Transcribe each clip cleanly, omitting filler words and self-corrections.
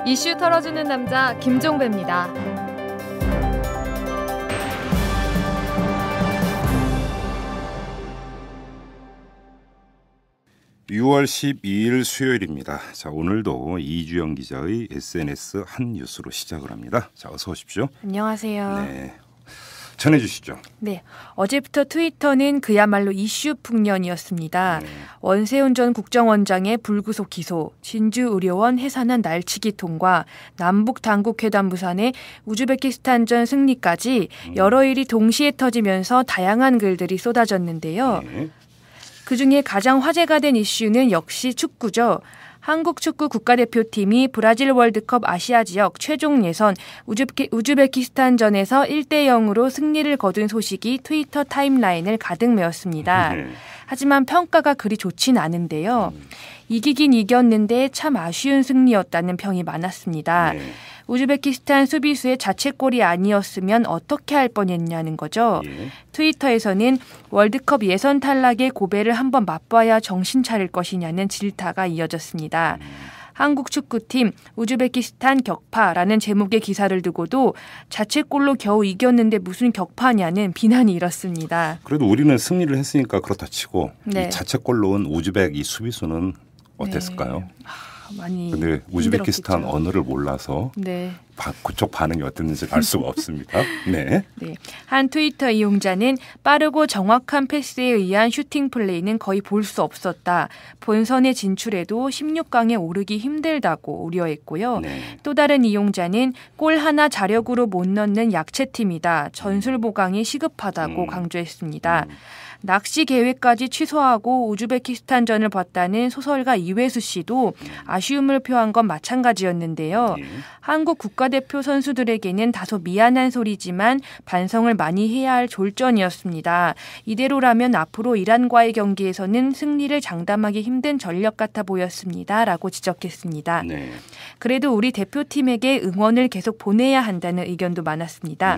이슈 털어주는 남자 김종배입니다. 6월 12일 수요일입니다. 자, 오늘도 이주영 기자의 SNS 한 뉴스로 시작을 합니다. 자, 어서 오십시오. 안녕하세요. 네, 전해주시죠. 네, 어제부터 트위터는 그야말로 이슈 풍년이었습니다. 원세훈 전 국정원장의 불구속 기소, 진주의료원 해산한 날치기 통과, 남북 당국회담 무산에 우즈베키스탄전 승리까지 여러 일이 동시에 터지면서 다양한 글들이 쏟아졌는데요. 네. 그중에 가장 화제가 된 이슈는 역시 축구죠. 한국 축구 국가대표팀이 브라질 월드컵 아시아 지역 최종 예선 우즈베키스탄전에서 1대0으로 승리를 거둔 소식이 트위터 타임라인을 가득 메웠습니다. 하지만 평가가 그리 좋진 않은데요. 이기긴 이겼는데 참 아쉬운 승리였다는 평이 많았습니다. 우즈베키스탄 수비수의 자책골이 아니었으면 어떻게 할 뻔했냐는 거죠. 트위터에서는 월드컵 예선 탈락의 고배를 한번 맛봐야 정신 차릴 것이냐는 질타가 이어졌습니다. 한국 축구팀 우즈베키스탄 격파라는 제목의 기사를 두고도 자책골로 겨우 이겼는데 무슨 격파냐는 비난이 일었습니다. 그래도 우리는 승리를 했으니까 그렇다 치고 네. 이 자책골로 온 우즈벡 이 수비수는 어땠을까요? 네. 많이 근데 우즈베키스탄 힘들었겠죠. 언어를 몰라서 네. 그쪽 반응이 어땠는지 알 수가 없습니다. 네. 네. 한 트위터 이용자는 빠르고 정확한 패스에 의한 슈팅 플레이는 거의 볼 수 없었다. 본선에 진출해도 16강에 오르기 힘들다고 우려했고요. 네. 또 다른 이용자는 골 하나 자력으로 못 넣는 약체팀이다. 전술 보강이 시급하다고 강조했습니다. 낚시 계획까지 취소하고 우즈베키스탄전을 봤다는 소설가 이회수 씨도 아쉬움을 표한 건 마찬가지였는데요. 한국 국가대표 선수들에게는 다소 미안한 소리지만 반성을 많이 해야 할 졸전이었습니다. 이대로라면 앞으로 이란과의 경기에서는 승리를 장담하기 힘든 전력 같아 보였습니다. 라고 지적했습니다. 네. 그래도 우리 대표팀에게 응원을 계속 보내야 한다는 의견도 많았습니다.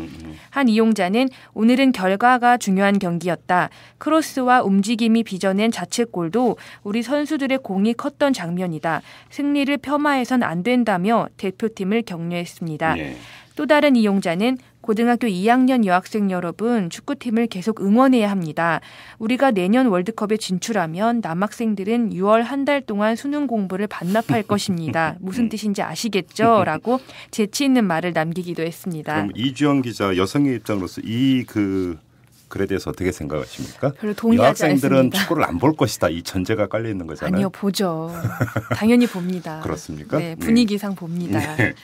한 이용자는 오늘은 결과가 중요한 경기였다. 크로스와 움직임이 빚어낸 자책골도 우리 선수들의 공이 컸던 장면이다. 승리를 폄하해선 안 된다며 대표팀을 격려했습니다. 네. 또 다른 이용자는 고등학교 2학년 여학생 여러분, 축구팀을 계속 응원해야 합니다. 우리가 내년 월드컵에 진출하면 남학생들은 6월 한 달 동안 수능 공부를 반납할 것입니다. 무슨 뜻인지 아시겠죠? 라고 재치 있는 말을 남기기도 했습니다. 그럼 이주영 기자 여성의 입장으로서 글에 대해서 어떻게 생각하십니까? 별로 동의하지 여학생들은 않습니다. 축구를 안 볼 것이다. 이 전제가 깔려 있는 거잖아요. 아니요, 보죠. 당연히 봅니다. 그렇습니까? 네, 분위기상 봅니다. 네.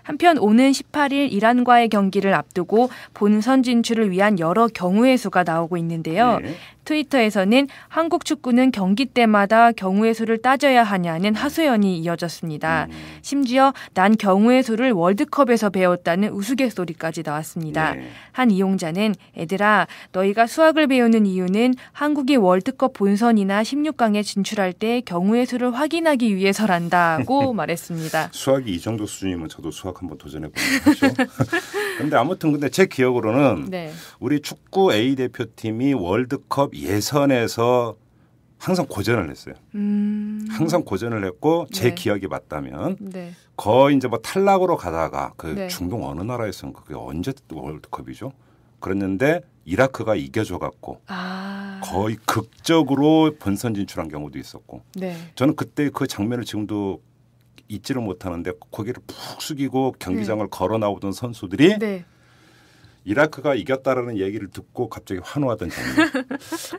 한편 오는 18일 이란과의 경기를 앞두고 본선 진출을 위한 여러 경우의 수가 나오고 있는데요. 네. 트위터에서는 한국 축구는 경기 때마다 경우의 수를 따져야 하냐는 하소연이 이어졌습니다. 심지어 난 경우의 수를 월드컵에서 배웠다는 우스갯소리까지 나왔습니다. 네. 한 이용자는 애들아 너희가 수학을 배우는 이유는 한국이 월드컵 본선이나 16강에 진출할 때 경우의 수를 확인하기 위해서란다고 말했습니다. 수학이 이 정도 수준이면 저도 수학 한번 도전해 보는 거죠. 근데 제 기억으로는 네. 우리 축구 A 대표팀이 월드컵 예선에서 항상 고전을 했어요. 항상 고전을 했고 제 네. 기억이 맞다면 네. 거의 이제 뭐 탈락으로 가다가 네. 중동 어느 나라에서는 그게 언제 월드컵이죠? 그랬는데 이라크가 이겨줘 갖고 거의 극적으로 본선 진출한 경우도 있었고 네. 저는 그때 그 장면을 지금도 잊지를 못하는데 고개를 푹 숙이고 경기장을 걸어 나오던 선수들이 네. 이라크가 이겼다라는 얘기를 듣고 갑자기 환호하던 장면.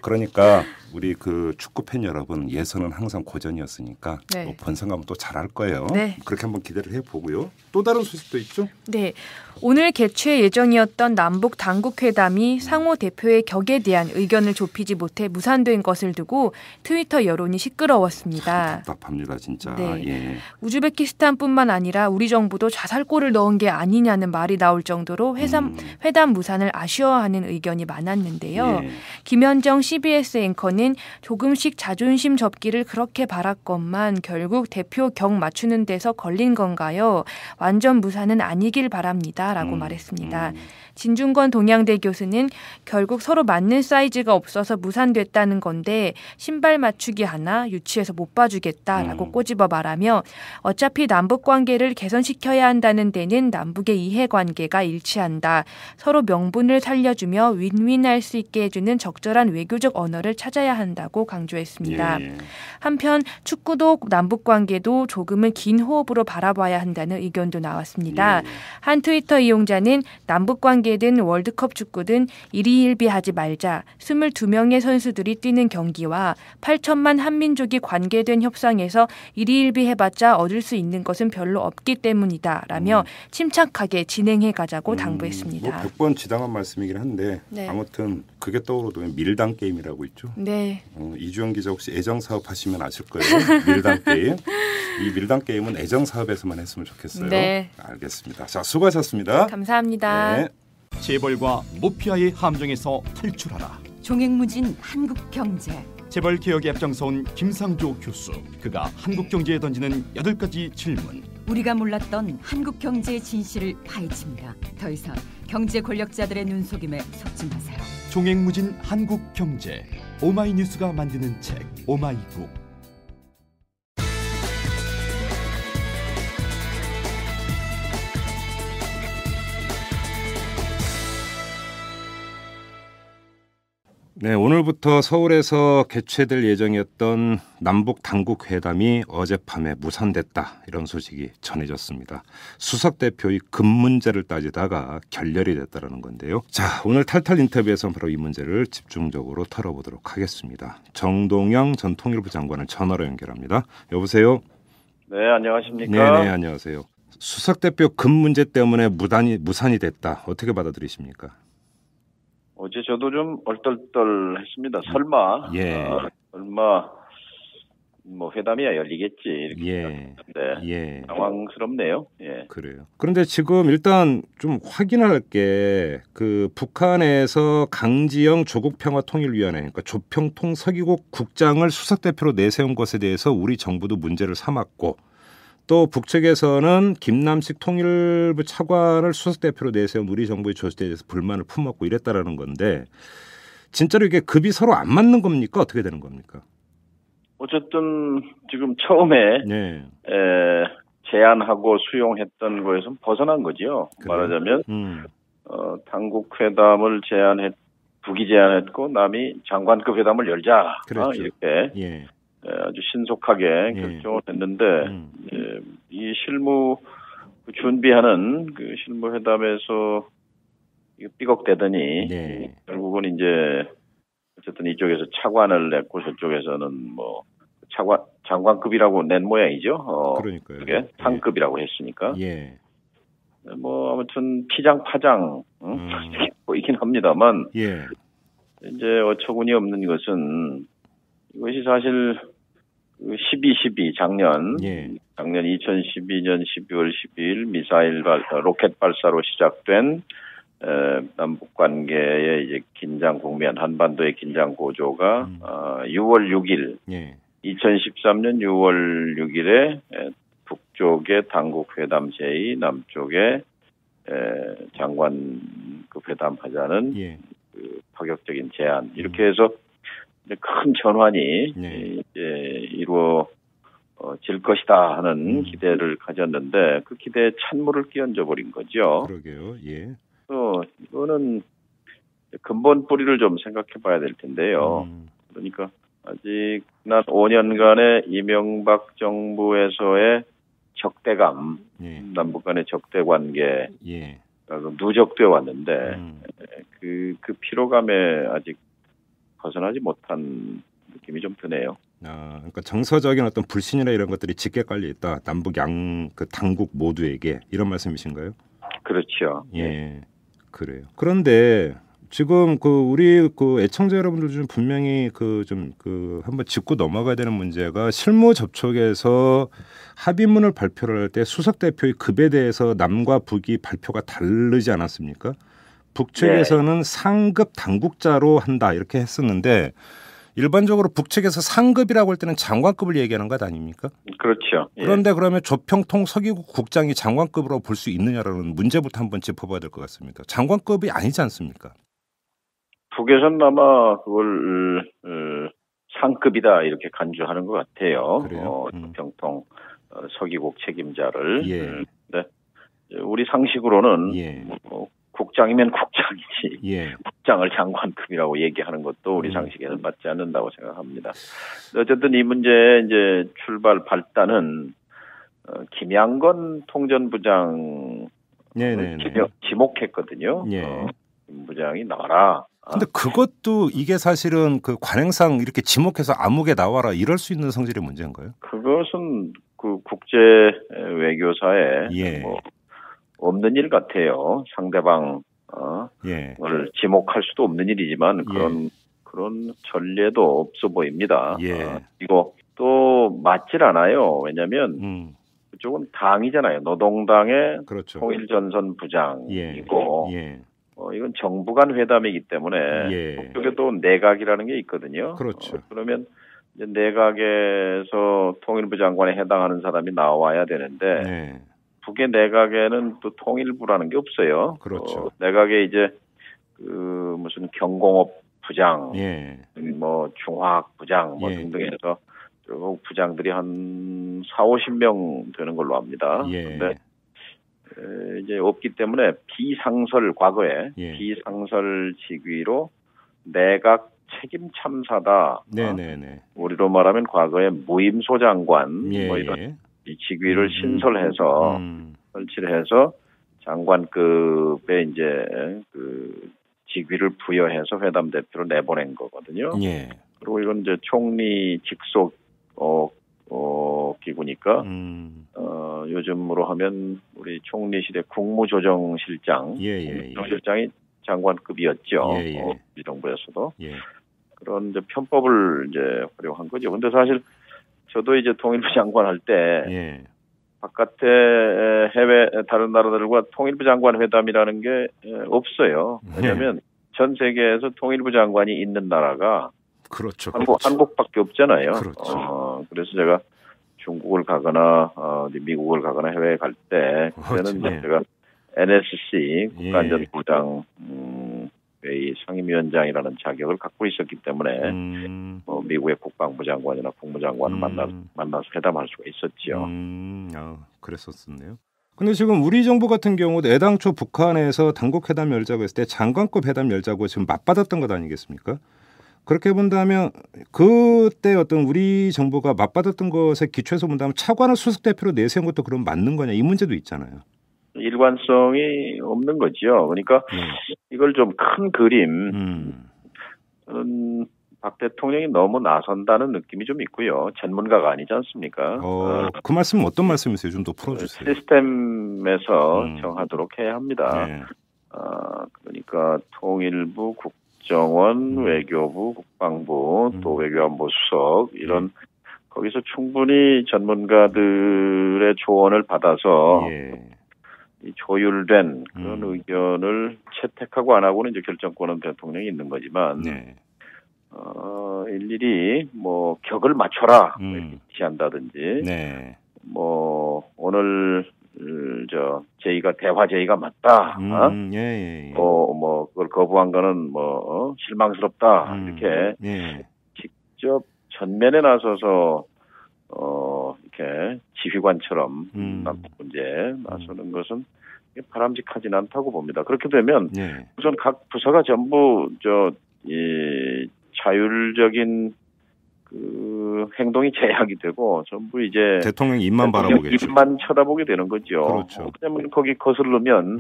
그러니까 우리 그 축구 팬 여러분 예선은 항상 고전이었으니까 네. 뭐 본선 가면 또 잘할 거예요. 네. 그렇게 한번 기대를 해보고요. 또 다른 소식도 있죠? 네. 오늘 개최 예정이었던 남북 당국회담이 상호 대표의 격에 대한 의견을 좁히지 못해 무산된 것을 두고 트위터 여론이 시끄러웠습니다. 답답합니다, 진짜. 네. 예. 우즈베키스탄뿐만 아니라 우리 정부도 자살골을 넣은 게 아니냐는 말이 나올 정도로 회담 회담 무산을 아쉬워하는 의견이 많았는데요. 김현정 CBS 앵커는 조금씩 자존심 접기를 그렇게 바랐건만 결국 대표 경 맞추는 데서 걸린 건가요? 완전 무산은 아니길 바랍니다. 라고 말했습니다. 진중권 동양대 교수는 결국 서로 맞는 사이즈가 없어서 무산됐다는 건데 신발 맞추기 하나 유치해서 못 봐주겠다라고 꼬집어 말하며 어차피 남북관계를 개선시켜야 한다는 데는 남북의 이해관계가 일치한다. 서로 명분을 살려주며 윈윈할 수 있게 해주는 적절한 외교적 언어를 찾아야 한다고 강조했습니다. 한편 축구도 남북관계도 조금은 긴 호흡으로 바라봐야 한다는 의견도 나왔습니다. 한 트위터 이용자는 남북관계든 월드컵 축구든 일희일비하지 말자. 22명의 선수들이 뛰는 경기와 8천만 한민족이 관계된 협상에서 일희일비해봤자 얻을 수 있는 것은 별로 없기 때문이다. 라며 침착하게 진행해가자고 당부했습니다. 뭐 100번 지당한 말씀이긴 한데 아무튼 그게 떠오르면 밀당 게임이라고 있죠. 네. 이주영 기자 혹시 애정사업 하시면 아실 거예요. 밀당 게임. 이 밀당 게임은 애정사업에서만 했으면 좋겠어요. 네. 알겠습니다. 자, 수고하셨습니다. 감사합니다. 네. 재벌과 모피아의 함정에서 탈출하라. 종횡무진 한국경제. 재벌 개혁에 앞장서온 김상조 교수. 그가 한국경제에 던지는 8가지 질문. 우리가 몰랐던 한국경제의 진실을 파헤칩니다. 더 이상 경제 권력자들의 눈속임에 속지 마세요. 종횡무진 한국경제. 오마이뉴스가 만드는 책 오마이북. 네, 오늘부터 서울에서 개최될 예정이었던 남북 당국 회담이 어젯밤에 무산됐다. 이런 소식이 전해졌습니다. 수석 대표의 금 문제를 따지다가 결렬이 됐다는 건데요. 자, 오늘 탈탈 인터뷰에서 바로 이 문제를 집중적으로 털어보도록 하겠습니다. 정동영 전 통일부 장관을 전화로 연결합니다. 여보세요? 네, 안녕하십니까? 네, 안녕하세요. 수석 대표 금 문제 때문에 무산이 됐다. 어떻게 받아들이십니까? 어제 저도 좀 얼떨떨했습니다. 설마, 설마 뭐 회담이야 열리겠지 이렇게 생각했는데 당황스럽네요. 그래요. 그런데 지금 일단 좀 확인할 게 그 북한에서 강지영 조국평화통일위원회, 그러니까 조평통 서기국 국장을 수석 대표로 내세운 것에 대해서 우리 정부도 문제를 삼았고. 또 북측에서는 김남식 통일부 차관을 수석 대표로 내세운 우리 정부의 조치에 대해서 불만을 품었고 이랬다라는 건데 진짜로 이게 급이 서로 안 맞는 겁니까? 어떻게 되는 겁니까? 어쨌든 지금 처음에 제안하고 수용했던 거에서 벗어난 거죠. 그래요? 말하자면 당국 회담을 북이 제안했고 남이 장관급 회담을 열자 이렇게. 아주 신속하게 결정을 했는데 이 실무 준비하는 그 실무 회담에서 삐걱대더니 결국은 이제 어쨌든 이쪽에서 차관을 냈고 저쪽에서는 뭐 장관급이라고 낸 모양이죠. 그러니까요. 그게 상급이라고 했으니까. 뭐 아무튼 피장파장 보이긴 합니다만 이제 어처구니 없는 것은 이것이 사실 12.12 작년 2012년 12월 12일 로켓 발사로 시작된 남북 관계의 이제 긴장 국면, 한반도의 긴장 고조가 6월 6일 2013년 6월 6일에 북쪽의 당국 회담 제의, 남쪽에 장관급 회담하자는 그 파격적인 제안 이렇게 해서 큰 전환이 이제 이루어질 것이다 하는 기대를 가졌는데 그 기대에 찬물을 끼얹어 버린 거죠. 그러게요. 이거는 근본 뿌리를 좀 생각해 봐야 될 텐데요. 그러니까 아직 지난 5년간의 이명박 정부에서의 적대감, 남북 간의 적대 관계 누적되어 왔는데 그 피로감에 아직 벗어나지 못한 느낌이 좀 드네요. 그러니까 정서적인 어떤 불신이나 이런 것들이 짙게 깔려 있다. 남북 그 당국 모두에게 이런 말씀이신가요? 그렇죠. 그래요. 그런데 지금 우리 애청자 여러분들 중 분명히 한번 짚고 넘어가야 되는 문제가 실무 접촉에서 합의문을 발표를 할 때 수석 대표의 급에 대해서 남과 북이 발표가 다르지 않았습니까? 북측에서는 상급 당국자로 한다 이렇게 했었는데 일반적으로 북측에서 상급이라고 할 때는 장관급을 얘기하는 것 아닙니까? 그렇죠. 그런데 그러면 조평통 서기국 국장이 장관급으로 볼 수 있느냐라는 문제부터 한번 짚어봐야 될 것 같습니다. 장관급이 아니지 않습니까? 북에서는 아마 그걸 상급이다 이렇게 간주하는 것 같아요. 그래요? 조평통 서기국 책임자를. 예. 네. 우리 상식으로는 예. 국장이면 국장이지 예. 국장을 장관급이라고 얘기하는 것도 우리 상식에는 맞지 않는다고 생각합니다. 어쨌든 이 문제의 이제 출발 발단은 김양건 통전부장 지목했거든요. 예. 김 부장이 나와라. 근데 그것도 이게 사실은 그 관행상 이렇게 지목해서 암묵에 나와라 이럴 수 있는 성질의 문제인가요? 그것은 그 국제 외교사에 예. 뭐 없는 일 같아요. 상대방을 지목할 수도 없는 일이지만 그런 전례도 없어 보입니다. 예. 이거 또 맞질 않아요. 왜냐하면 그쪽은 당이잖아요. 노동당의 그렇죠. 통일전선 부장이고 예. 이건 정부 간 회담이기 때문에 그쪽에도 내각이라는 게 있거든요. 그렇죠. 그러면 이제 내각에서 통일부 장관에 해당하는 사람이 나와야 되는데 북의 내각에는 또 통일부라는 게 없어요. 그렇죠. 내각에 이제 그 무슨 경공업 부장, 뭐 중화학 부장 뭐 등등 해서 쭉 부장들이 한 40-50명 되는 걸로 압니다. 그런데 이제 없기 때문에 과거에 비상설 직위로 내각 책임 참사다. 우리로 말하면 과거에 무임소장관 뭐 이런 이 직위를 신설해서 설치를 해서 장관급의 이제 그 직위를 부여해서 회담 대표로 내보낸 거거든요. 그리고 이건 이제 총리 직속 기구니까 요즘으로 하면 우리 총리실의 국무조정실장, 국무조정실장이 장관급이었죠. 우리 정부에서도 그런 이제 편법을 이제 활용한 거죠. 근데 사실 저도 이제 통일부 장관 할 때 바깥에 해외 다른 나라들과 통일부 장관 회담이라는 게 없어요. 왜냐하면 전 세계에서 통일부 장관이 있는 나라가 그렇죠. 한국밖에 없잖아요. 그렇죠. 그래서 제가 중국을 가거나 미국을 가거나 해외에 갈 때 그때는 이제 제가 NSC 국가안전보장 회의 상임위원장이라는 자격을 갖고 있었기 때문에 미국의 국방부 장관이나 국무장관을 만나서 회담할 수가 있었죠. 그랬었네요. 근데 지금 우리 정부 같은 경우도 애당초 북한에서 당국회담 열자고 했을 때 장관급 회담 열자고 지금 맞받았던 것 아니겠습니까? 그렇게 본다면 그때 어떤 우리 정부가 맞받았던 것에 기초해서 본다면 차관을 수석 대표로 내세운 것도 그럼 맞는 거냐 이 문제도 있잖아요. 일관성이 없는 거죠. 그러니까 이걸 좀 큰 그림 저는 박 대통령이 너무 나선다는 느낌이 좀 있고요. 전문가가 아니지 않습니까? 그 말씀은 어떤 말씀이세요? 좀 더 풀어주세요. 시스템에서 정하도록 해야 합니다. 그러니까 통일부, 국정원, 외교부, 국방부, 또 외교안보 수석 이런 거기서 충분히 전문가들의 조언을 받아서 이 조율된 그런 의견을 채택하고 안 하고는 이제 결정권은 대통령이 있는 거지만 일일이 뭐 격을 맞춰라 이렇게 지시한다든지 뭐 오늘 저 제의가 대화 제의가 맞다. 뭐 그걸 거부한 거는 뭐 실망스럽다. 이렇게 직접 전면에 나서서 이렇게 지휘관처럼 남북 문제에 나서는 것은 바람직하지는 않다고 봅니다. 그렇게 되면 우선 각 부서가 전부 이 자율적인 그 행동이 제약이 되고 전부 이제 대통령 입만 바라보겠죠. 입만 쳐다보게 되는 거죠. 그렇죠. 왜냐하면 거기 거슬르면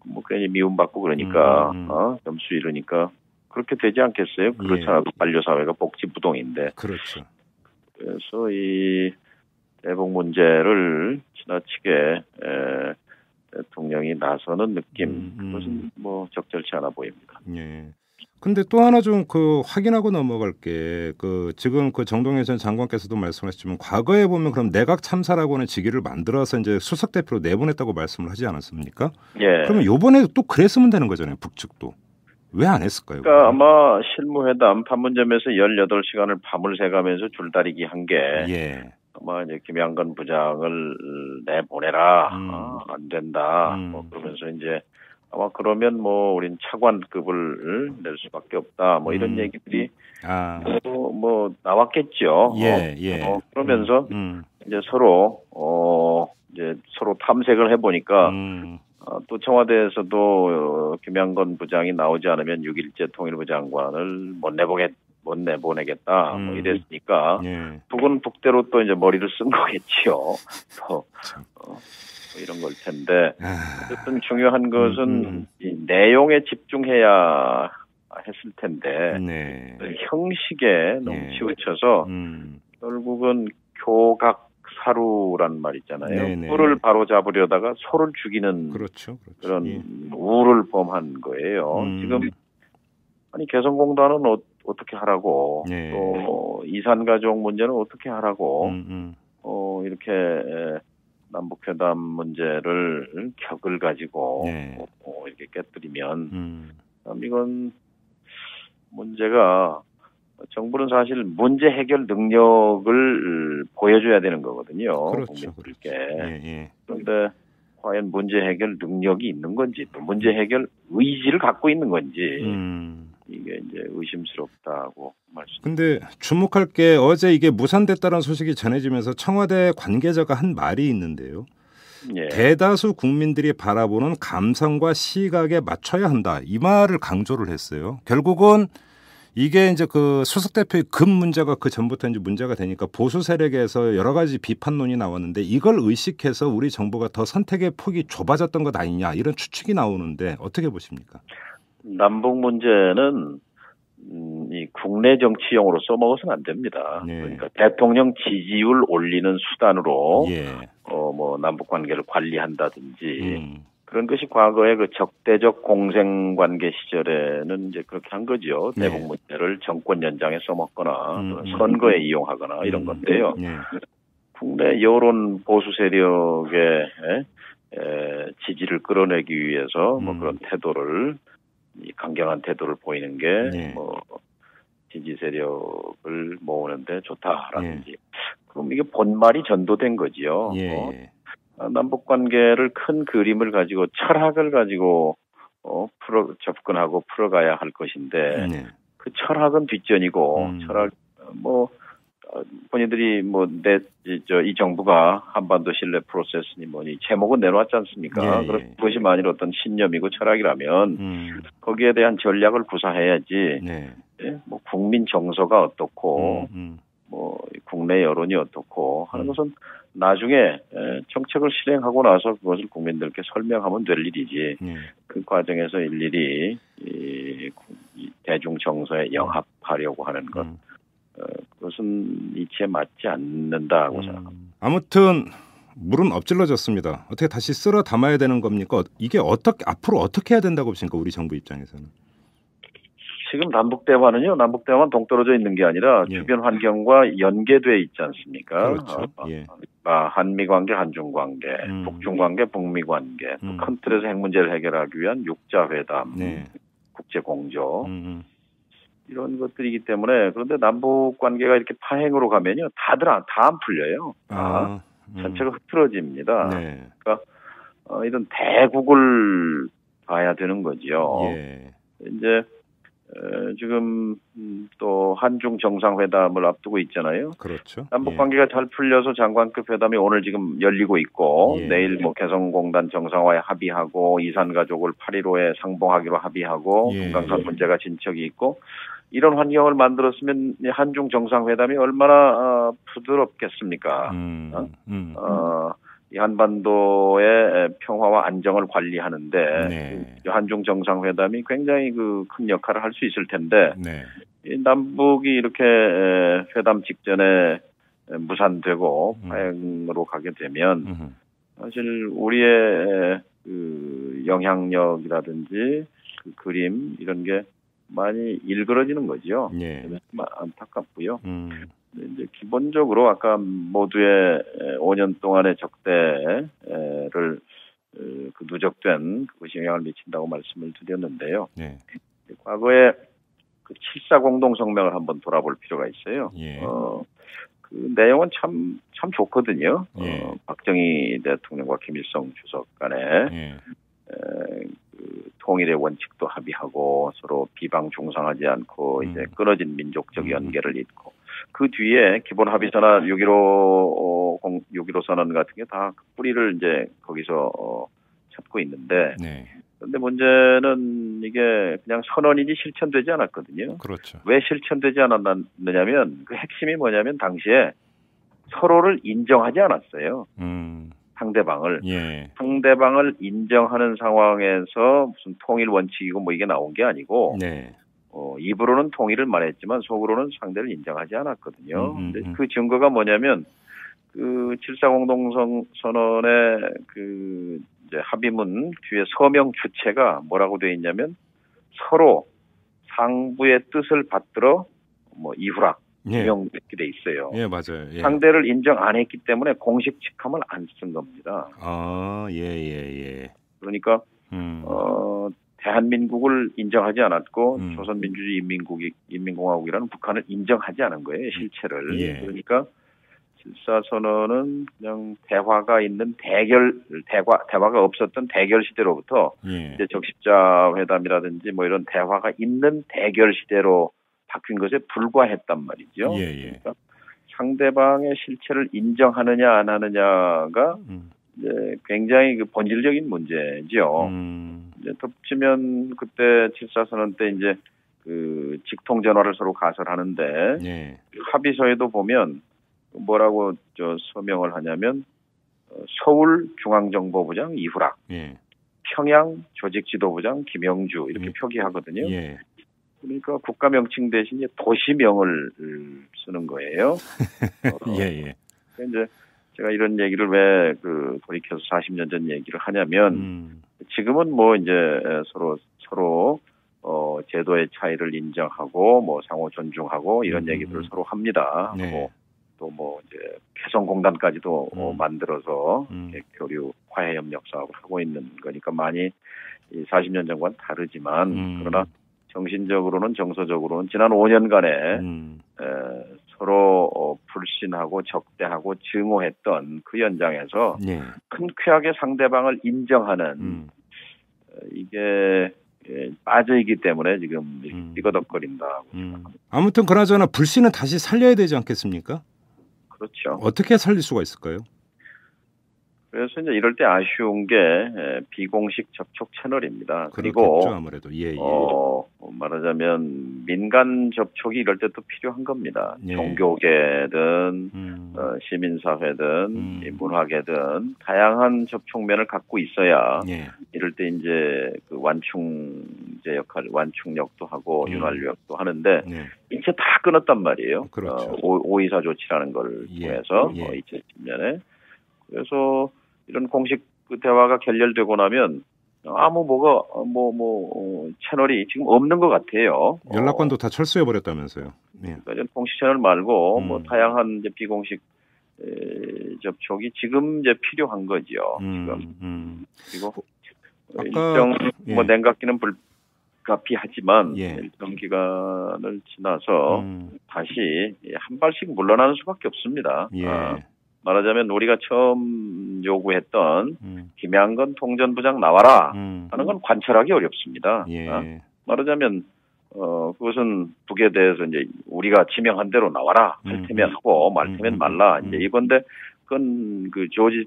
뭐 괜히 미움받고 그러니까 점수 잃으니까 그렇게 되지 않겠어요? 그렇지 않아도 반려사회가 복지부동인데. 그렇죠. 그래서 이 대북 문제를 지나치게 대통령이 나서는 느낌 그것은 뭐 적절치 않아 보입니다. 근데 또 하나 좀 그 확인하고 넘어갈 게 그 지금 그 정동영 전 장관께서도 말씀하셨지만 과거에 보면 그럼 내각 참사라고는 직위를 만들어서 이제 수석 대표로 내보냈다고 말씀을 하지 않았습니까? 예. 그러면 이번에 또 그랬으면 되는 거잖아요. 북측도. 왜 안 했을까요? 그러니까 아마 실무회담 판문점에서 18시간을 밤을 새가면서 줄다리기 한 게 예. 아마 이제 김양건 부장을 내보내라. 안 된다. 뭐 그러면서 이제 아마 그러면 뭐 우린 차관급을 낼 수밖에 없다. 뭐 이런 얘기들이 뭐 나왔겠죠. 예. 그러면서 이제 서로 탐색을 해보니까 또 청와대에서도 김양건 부장이 나오지 않으면 6.1제 통일부 장관을 못 내보내겠다. 뭐 이랬으니까 북은 북대로 또 이제 머리를 쓴 거겠지요. 또 이런 걸 텐데 어쨌든 중요한 것은 이 내용에 집중해야 했을 텐데 형식에 너무 치우쳐서 결국은 교각사루란 말 있잖아요. 뿔을 바로 잡으려다가 소를 죽이는 그런 우를 범한 거예요. 지금 아니 개성공단은 어떻게 하라고 또 이산가족 문제는 어떻게 하라고 이렇게 남북회담 문제를 격을 가지고 이렇게 깨뜨리면 이건 문제가 정부는 사실 문제 해결 능력을 보여줘야 되는 거거든요. 국민들께. 그런데 과연 문제 해결 능력이 있는 건지 또 문제 해결 의지를 갖고 있는 건지 이게 이제 의심스럽다고 말씀. 근데 주목할 게 어제 이게 무산됐다는 소식이 전해지면서 청와대 관계자가 한 말이 있는데요. 대다수 국민들이 바라보는 감성과 시각에 맞춰야 한다. 이 말을 강조를 했어요. 결국은 이게 이제 그 수석 대표의 급 문제가 그 전부터 이제 문제가 되니까 보수 세력에서 여러 가지 비판론이 나왔는데 이걸 의식해서 우리 정부가 더 선택의 폭이 좁아졌던 것 아니냐 이런 추측이 나오는데 어떻게 보십니까? 남북 문제는 이 국내 정치용으로 써먹어서는 안 됩니다. 그러니까 대통령 지지율 올리는 수단으로 뭐 남북 관계를 관리한다든지 그런 것이 과거에 그 적대적 공생관계 시절에는 이제 그렇게 한 거죠. 대북 문제를 정권 연장에 써먹거나 선거에 이용하거나 이런 건데요. 국내 여론 보수 세력의 지지를 끌어내기 위해서 뭐 그런 태도를 강경한 태도를 보이는 게 뭐 지지 세력을 모으는데 좋다라든지 그럼 이게 본말이 전도된 거지요. 남북 관계를 큰 그림을 가지고 철학을 가지고 접근하고 풀어가야 할 것인데 그 철학은 뒷전이고 철학 뭐 본인들이 뭐 이 정부가 한반도 신뢰 프로세스니 뭐니 제목은 내놓았지 않습니까? 그것이 만일 어떤 신념이고 철학이라면 거기에 대한 전략을 구사해야지. 뭐 국민 정서가 어떻고 뭐 국내 여론이 어떻고 하는 것은 나중에 정책을 실행하고 나서 그것을 국민들께 설명하면 될 일이지. 그 과정에서 일일이 이 대중 정서에 영합하려고 하는 것. 그것은 이치에 맞지 않는다고 생각합니다. 아무튼 물은 엎질러졌습니다. 어떻게 다시 쓸어 담아야 되는 겁니까? 이게 앞으로 어떻게 해야 된다고 보십니까? 우리 정부 입장에서는. 지금 남북대화는요. 남북대화만 동떨어져 있는 게 아니라 주변 환경과 연계돼 있지 않습니까? 그렇죠. 한미관계, 한중관계, 북중관계, 북미관계, 또 큰 틀에서 핵 문제를 해결하기 위한 육자회담, 국제공조 이런 것들이기 때문에 그런데 남북 관계가 이렇게 파행으로 가면요. 다 안 풀려요. 전체가 흐트러집니다. 그러니까 이런 대국을 봐야 되는 거지요. 이제 지금 또 한중 정상회담을 앞두고 있잖아요. 그렇죠. 남북 관계가 잘 풀려서 장관급 회담이 오늘 지금 열리고 있고 내일 뭐 개성공단 정상화에 합의하고 이산가족을 8.15에 상봉하기로 합의하고 금강산 문제가 진척이 있고 이런 환경을 만들었으면 한중 정상회담이 얼마나 부드럽겠습니까? 이 한반도의 평화와 안정을 관리하는데 한중 정상회담이 굉장히 큰 역할을 할 수 있을 텐데 이 남북이 이렇게 회담 직전에 무산되고 파행으로 가게 되면 사실 우리의 그 영향력이라든지 그 그림 이런 게 많이 일그러지는 거죠. 예. 안타깝고요. 이제 기본적으로 아까 모두의 5년 동안의 적대를 그 누적된 그것이 영향을 미친다고 말씀을 드렸는데요. 예. 과거에 그 7.4 공동성명을 한번 돌아볼 필요가 있어요. 예. 그 내용은 참 좋거든요. 예. 박정희 대통령과 김일성 주석 간에 예. 그 통일의 원칙도 합의하고 서로 비방 중상하지 않고 이제 끊어진 민족적 연계를 잇고 그 뒤에 기본 합의서나 6.15 선언 같은 게 다 뿌리를 이제 거기서 찾고 있는데 네. 그런데 문제는 이게 그냥 선언이지 실천되지 않았거든요. 그렇죠. 왜 실천되지 않았느냐면 그 핵심이 뭐냐면 당시에 서로를 인정하지 않았어요. 상대방을. 예. 상대방을 인정하는 상황에서 무슨 통일 원칙이고 뭐 이게 나온 게 아니고 네. 입으로는 통일을 말했지만 속으로는 상대를 인정하지 않았거든요. 근데 그 증거가 뭐냐면 그 7.4 공동선언의 그 이제 합의문 뒤에 서명 주체가 뭐라고 되어 있냐면 서로 상부의 뜻을 받들어 뭐 이후락 임명되게 돼 있어요. 예, 맞아요. 예. 상대를 인정 안 했기 때문에 공식 직함을 안 쓴 겁니다. 예. 그러니까 대한민국을 인정하지 않았고 조선민주주의 인민공화국이라는 북한을 인정하지 않은 거예요, 실체를. 예. 그러니까 7.4 선언은 그냥 대화가 있는 대화가 없었던 대결 시대로부터 예. 이제 적십자 회담이라든지 뭐 이런 대화가 있는 대결 시대로 바뀐 것에 불과했단 말이죠. 그러니까 상대방의 실체를 인정하느냐 안 하느냐가 이제 굉장히 그 본질적인 문제죠. 이제 덧붙이면 그때 7.4 선언 때 이제 그 직통 전화를 서로 가설하는데 예. 합의서에도 보면 뭐라고 서명을 하냐면 서울 중앙정보부장 이후락, 예. 평양 조직지도부장 김영주 이렇게 표기하거든요. 예. 그러니까 국가 명칭 대신에 도시명을 쓰는 거예요. 예. 이제 제가 이런 얘기를 왜 그 돌이켜서 40년 전 얘기를 하냐면 지금은 뭐 이제 서로 제도의 차이를 인정하고 뭐 상호 존중하고 이런 얘기들을 서로 합니다. 네. 또 뭐 이제 개성공단까지도 만들어서 교류 화해 협력 사업을 하고 있는 거니까 많이 40년 전과는 다르지만 그러나 정신적으로는 정서적으로는 지난 5년간에 서로 불신하고 적대하고 증오했던 그 연장에서 큰 쾌하게 상대방을 인정하는 이게 빠져있기 때문에 지금 삐거덕거린다고 생각합니다. 아무튼 그나저나 불신은 다시 살려야 되지 않겠습니까? 그렇죠. 어떻게 살릴 수가 있을까요? 그래서 이제 이럴 때 아쉬운 게 비공식 접촉 채널입니다. 그렇겠죠, 그리고 아무래도 말하자면 민간 접촉이 이럴 때 또 필요한 겁니다. 종교계든 시민사회든 문화계든 다양한 접촉면을 갖고 있어야 이럴 때 이제 그 완충제 역할, 완충력도 하고 윤활력도 하는데 이제 다 끊었단 말이에요. 그렇죠. 5.24 조치라는 걸 통해서 2010년에 그래서 이런 공식 대화가 결렬되고 나면 채널이 지금 없는 것 같아요. 연락관도 다 철수해 버렸다면서요. 그러니까 공식 채널 말고 뭐 다양한 이제 비공식 접촉이 지금 이제 필요한 거죠. 지금 그리고 일정 뭐 냉각기는 불가피하지만 일정 기간을 지나서 다시 한 발씩 물러나는 수밖에 없습니다. 말하자면 우리가 처음 요구했던 김양건 통전부장 나와라 하는 건 관철하기 어렵습니다. 말하자면 그것은 북에 대해서 이제 우리가 지명한 대로 나와라 할 테면 하고 말 테면 말라 이제 이건데 그건 그 조지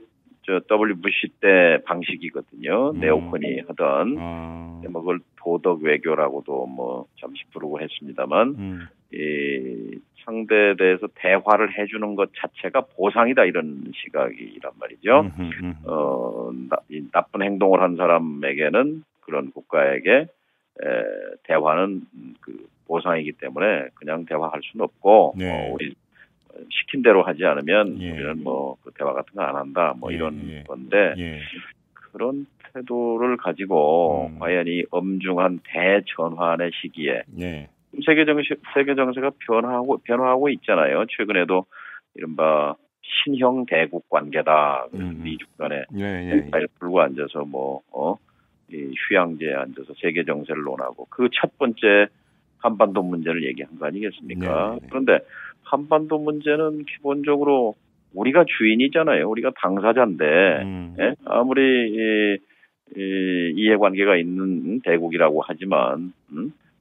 W 부시 때 방식이거든요. 네오콘이 하던 뭐 그걸 도덕 외교라고도 뭐 잠시 부르고 했습니다만 이 상대에 대해서 대화를 해주는 것 자체가 보상이다 이런 시각이란 말이죠. 이 나쁜 행동을 한 사람에게는 그런 국가에게 대화는 그 보상이기 때문에 그냥 대화할 수는 없고 우리 시킨 대로 하지 않으면 우리는 뭐 그 대화 같은 거 안 한다 뭐 이런 건데 그런 태도를 가지고 과연 이 엄중한 대전환의 시기에 세계 정세가 변화하고 있잖아요. 최근에도 이른바 신형 대국 관계다. 미중 간에 불고 앉아서 이 휴양지에 앉아서 세계 정세를 논하고 그 첫 번째 한반도 문제를 얘기한 거 아니겠습니까? 그런데 한반도 문제는 기본적으로 우리가 주인이잖아요. 우리가 당사자인데 아무리 이해관계가 있는 대국이라고 하지만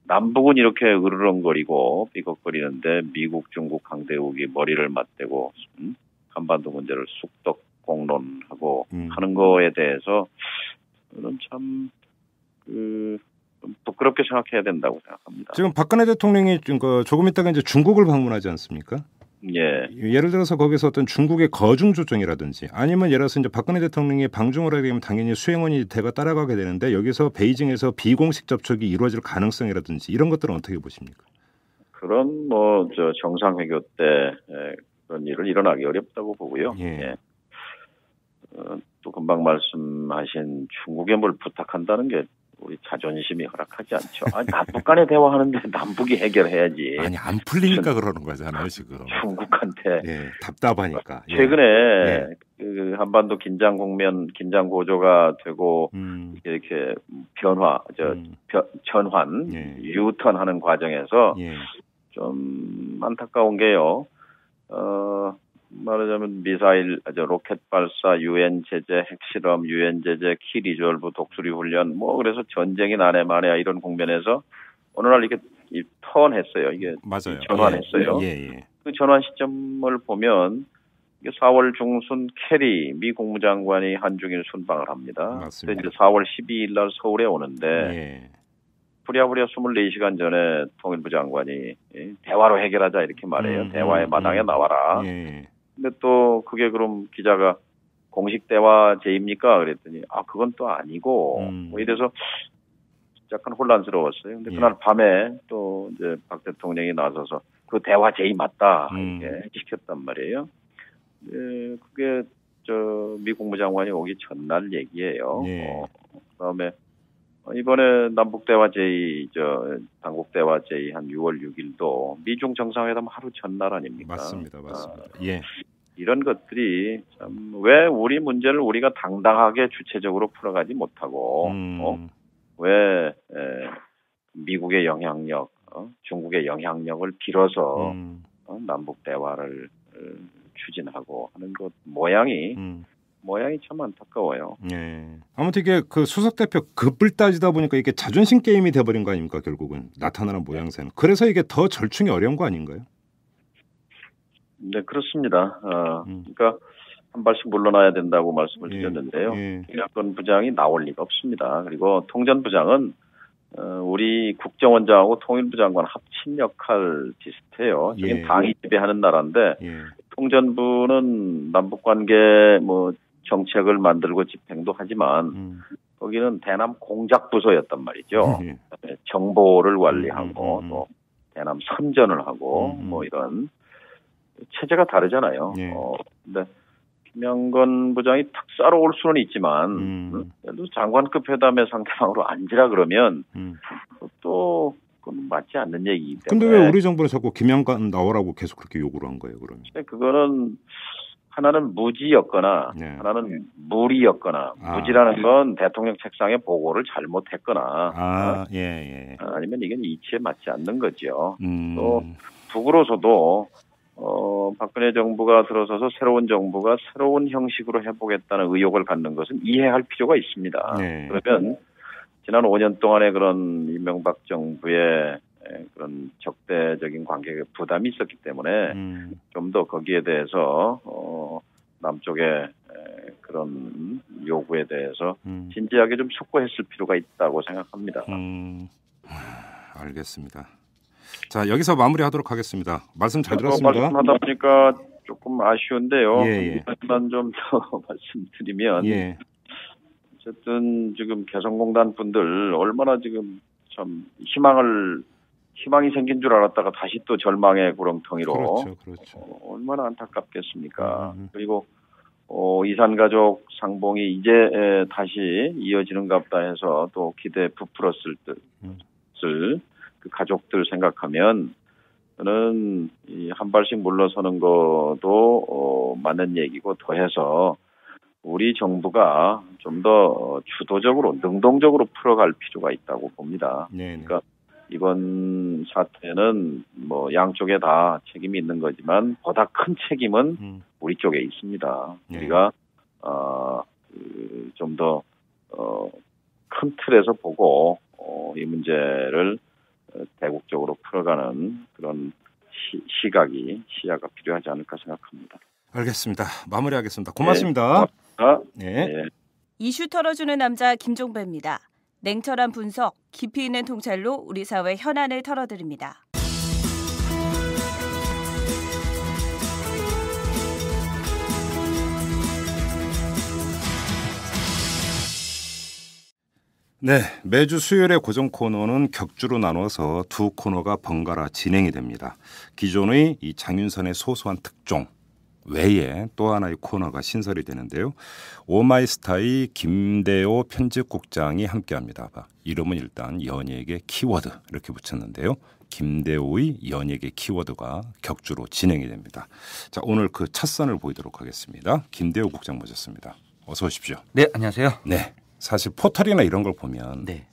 남북은 이렇게 으르렁거리고 삐걱거리는데 미국, 중국, 강대국이 머리를 맞대고 한반도 문제를 쑥덕 공론하고 하는 거에 대해서 저는 참 부끄럽게 생각해야 된다고 생각합니다. 지금 박근혜 대통령이 조금 있다가 이제 중국을 방문하지 않습니까? 예. 예를 들어서 거기서 어떤 중국의 거중 조정이라든지 아니면 예를 들어서 이제 박근혜 대통령이 방중을 하게 되면 당연히 수행원이 대거 따라가게 되는데 여기서 베이징에서 비공식 접촉이 이루어질 가능성이라든지 이런 것들은 어떻게 보십니까? 그런 정상회교 때 그런 일은 일어나기 어렵다고 보고요. 예. 또 금방 말씀하신 중국에 뭘 부탁한다는 게 우리 자존심이 허락하지 않죠. 남북 간에 대화하는데 남북이 해결해야지. 아니 안 풀리니까 그러는 거잖아요 지금. 중국한테. 답답하니까. 최근에 그 한반도 긴장 고조가 되고 이렇게 전환, 유턴하는 과정에서 좀 안타까운 게요. 말하자면 미사일, 로켓 발사, 유엔 제재, 핵실험, 유엔 제재, 키 리졸브, 독수리 훈련, 그래서 전쟁이 나네 마네야 이런 국면에서 어느 날 이렇게 턴했어요. 이게 맞아요. 전환했어요. 그 전환 시점을 보면 이게 4월 중순 캐리 미 국무장관이 한중일 순방을 합니다. 맞습니다. 이제 4월 12일 날 서울에 오는데 부랴부랴 24시간 전에 통일부 장관이 대화로 해결하자 이렇게 말해요. 대화의 마당에 나와라. 근데 또 그게 그럼 기자가 공식 대화 제입니까? 그랬더니 그건 또 아니고 이래서 약간 혼란스러웠어요. 근데 그날 밤에 또 이제 박 대통령이 나서서 그 대화 제의 맞다 이렇게 시켰단 말이에요. 그게 미 국무장관이 오기 전날 얘기예요. 그다음에 이번에 남북대화 제의, 당국대화 제의 한 6월 6일도 미중 정상회담 하루 전날 아닙니까? 맞습니다. 이런 것들이 참 왜 우리 문제를 우리가 당당하게 주체적으로 풀어가지 못하고, 왜 미국의 영향력, 중국의 영향력을 빌어서 남북대화를 추진하고 하는 것 모양이 참 안타까워요. 아무튼 이게 그 수석 대표 급을 따지다 보니까 이게 자존심 게임이 돼버린 거 아닙니까? 결국은 나타나는 모양새는. 그래서 이게 더 절충이 어려운 거 아닌가요? 네, 그렇습니다. 그러니까 한 발씩 물러나야 된다고 말씀을 드렸는데요. 김영건 부장이 나올 리가 없습니다. 그리고 통전부장은 우리 국정원장하고 통일부 장관 합친 역할 비슷해요. 지금 당이 지배하는 나라인데 통전부는 남북관계 정책을 만들고 집행도 하지만 거기는 대남 공작부서였단 말이죠. 정보를 관리하고 또 대남 선전을 하고 이런 체제가 다르잖아요. 근데 김영건 부장이 특사로 올 수는 있지만 장관급 회담의 상대방으로 앉으라 그러면 또 그건 맞지 않는 얘기이기 때문에. 근데 왜 우리 정부는 자꾸 김영건 나오라고 계속 그렇게 요구를 한 거예요, 그러면? 그거는 하나는 무지였거나 하나는 무리였거나 무지라는 건 대통령 책상에 보고를 잘못했거나 아니면 이건 이치에 맞지 않는 거죠. 또 북으로서도 박근혜 정부가 들어서서 새로운 정부가 새로운 형식으로 해보겠다는 의욕을 갖는 것은 이해할 필요가 있습니다. 그러면 지난 5년 동안의 그런 이명박 정부의 그런 적대적인 관계에 부담이 있었기 때문에 좀 더 거기에 대해서 남쪽의 그런 요구에 대해서 진지하게 좀 숙고했을 필요가 있다고 생각합니다. 알겠습니다. 자, 여기서 마무리하도록 하겠습니다. 말씀 잘 들었습니다. 말씀하다 보니까 조금 아쉬운데요. 하지만 좀 더 말씀드리면 어쨌든 지금 개성공단 분들 얼마나 지금 참 희망이 생긴 줄 알았다가 다시 또 절망의 구렁텅이로 그렇죠. 얼마나 안타깝겠습니까? 그리고 이산가족 상봉이 이제 다시 이어지는가 보다 해서 또 기대에 부풀었을 그 가족들 생각하면 저는 한 발씩 물러서는 것도 맞는 얘기고 더해서 우리 정부가 좀 더 주도적으로 능동적으로 풀어갈 필요가 있다고 봅니다. 네네. 그러니까 이번 사태는 뭐 양쪽에 다 책임이 있는 거지만 보다 큰 책임은 우리 쪽에 있습니다. 네. 우리가 좀 더 큰 틀에서 보고 이 문제를 대국적으로 풀어가는 그런 시야가 필요하지 않을까 생각합니다. 알겠습니다. 마무리하겠습니다. 고맙습니다. 네. 네. 이슈 털어주는 남자 김종배입니다. 냉철한 분석, 깊이 있는 통찰로 우리 사회 현안을 털어드립니다. 네, 매주 수요일의 고정 코너는 격주로 나눠서 두 코너가 번갈아 진행이 됩니다. 기존의 이 장윤선의 소소한 특종 외에 또 하나의 코너가 신설이 되는데요. 오마이스타의 김대호 편집국장이 함께합니다. 이름은 일단 연예계 키워드 이렇게 붙였는데요. 김대호의 연예계 키워드가 격주로 진행이 됩니다. 자, 오늘 그 첫 선을 보이도록 하겠습니다. 김대호 국장 모셨습니다. 어서 오십시오. 네, 안녕하세요. 네, 사실 포털이나 이런 걸 보면 네,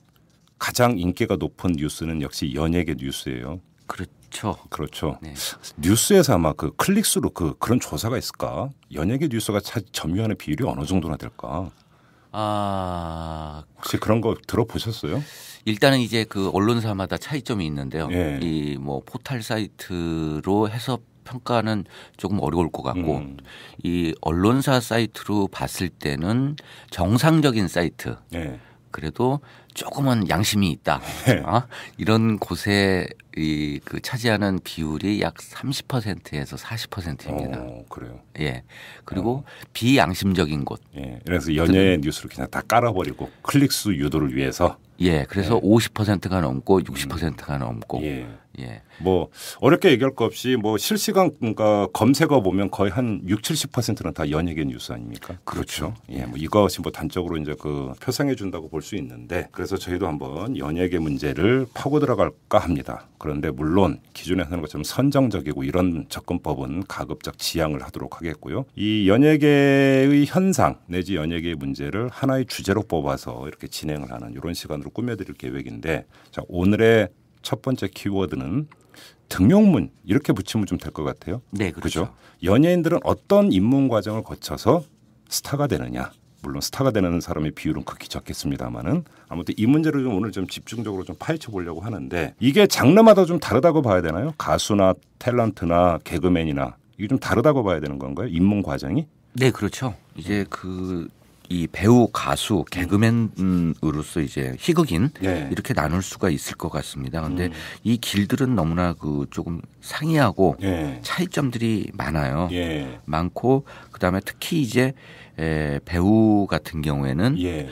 가장 인기가 높은 뉴스는 역시 연예계 뉴스예요. 그렇죠. 네. 뉴스에서 아마 그 클릭수로 그런 조사가 있을까? 연예계 뉴스가 점유하는 비율이 어느 정도나 될까? 혹시 그런 거 들어보셨어요? 일단은 이제 그 언론사마다 차이점이 있는데요. 예. 이 뭐 포털 사이트로 해서 평가는 조금 어려울 것 같고 이 언론사 사이트로 봤을 때는 정상적인 사이트. 예. 그래도 조금은 양심이 있다. 네. 이런 곳에 그 차지하는 비율이 약 30%에서 40%입니다. 그래요. 예. 그리고 비양심적인 곳. 예. 그래서 연예 뉴스를 그냥 다 깔아버리고 클릭수 유도를 위해서. 예. 그래서 50%가 넘고 60%가 넘고. 예. 예. 뭐 어렵게 얘기할 거 없이 뭐 실시간 검색어 보면 거의 한 60-70%는 다 연예계 뉴스 아닙니까? 그렇죠. 예. 뭐 이것이 뭐 단적으로 이제 그 표상해 준다고 볼 수 있는데 그래서 저희도 한번 연예계 문제를 파고 들어갈까 합니다. 그런데 물론 기존에 하는 것처럼 선정적이고 이런 접근법은 가급적 지양을 하도록 하겠고요. 이 연예계의 현상 내지 연예계의 문제를 하나의 주제로 뽑아서 이렇게 진행을 하는 이런 시간으로 꾸며드릴 계획인데 자, 오늘의 첫 번째 키워드는 등용문 이렇게 붙이면 좀 될 것 같아요. 네, 그렇죠. 연예인들은 어떤 입문 과정을 거쳐서 스타가 되느냐. 물론 스타가 되는 사람의 비율은 극히 적겠습니다만은 아무튼 이 문제를 좀 오늘 좀 집중적으로 좀 파헤쳐 보려고 하는데 이게 장르마다 좀 다르다고 봐야 되나요? 가수나 탤런트나 개그맨이나 이게 좀 다르다고 봐야 되는 건가요? 입문 과정이? 네, 그렇죠. 이제 이 배우, 가수, 개그맨으로서 이제 희극인 네. 이렇게 나눌 수가 있을 것 같습니다. 그런데 이 길들은 너무나 조금 상이하고 네. 차이점들이 많아요. 예. 많고 그다음에 특히 이제 배우 같은 경우에는 예.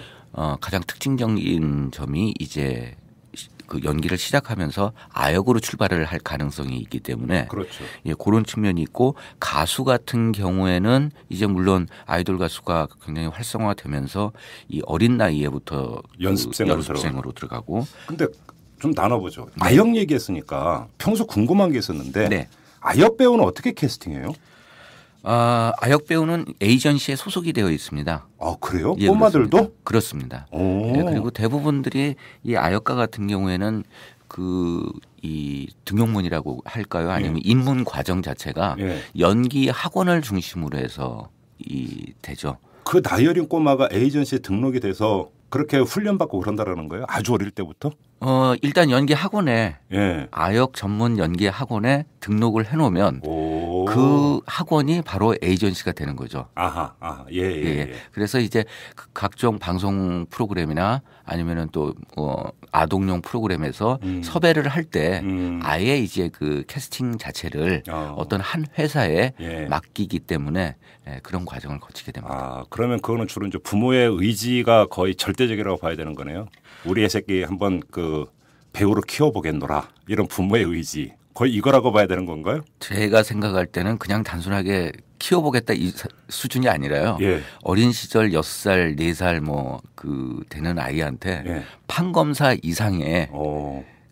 가장 특징적인 점이 이제 그 연기를 시작하면서 아역으로 출발을 할 가능성이 있기 때문에 그렇죠. 예, 그런 측면이 있고 가수 같은 경우에는 이제 물론 아이돌 가수가 굉장히 활성화되면서 이 어린 나이에부터 연습생으로 들어가고. 근데 좀 나눠보죠. 아역 얘기했으니까 평소 궁금한 게 있었는데 네. 아역 배우는 어떻게 캐스팅해요? 아역 배우는 에이전시에 소속이 되어 있습니다. 아, 그래요? 예, 꼬마들도? 그렇습니다. 예, 그리고 대부분들이 이 아역가 같은 경우에는 이 등용문이라고 할까요? 아니면 입문 과정 자체가 연기 학원을 중심으로 해서 되죠. 그 나이 어린 꼬마가 에이전시에 등록이 돼서 그렇게 훈련받고 그런다라는 거예요? 아주 어릴 때부터? 일단 연기 학원에 예. 아역 전문 연기 학원에 등록을 해놓으면 그 학원이 바로 에이전시가 되는 거죠. 예. 그래서 이제 각종 방송 프로그램이나 아니면은 또 아동용 프로그램에서 섭외를 할 때 아예 이제 그 캐스팅 자체를 어떤 한 회사에 맡기기 때문에 그런 과정을 거치게 됩니다. 그러면 그거는 주로 이제 부모의 의지가 거의 절대적이라고 봐야 되는 거네요. 우리의 새끼 한번 그 배우로 키워보겠노라 이런 부모의 의지 거의 이거라고 봐야 되는 건가요? 제가 생각할 때는 그냥 단순하게 키워보겠다 이 수준이 아니라요. 예. 어린 시절 6살, 4살 뭐 그 되는 아이한테 예. 판검사 이상의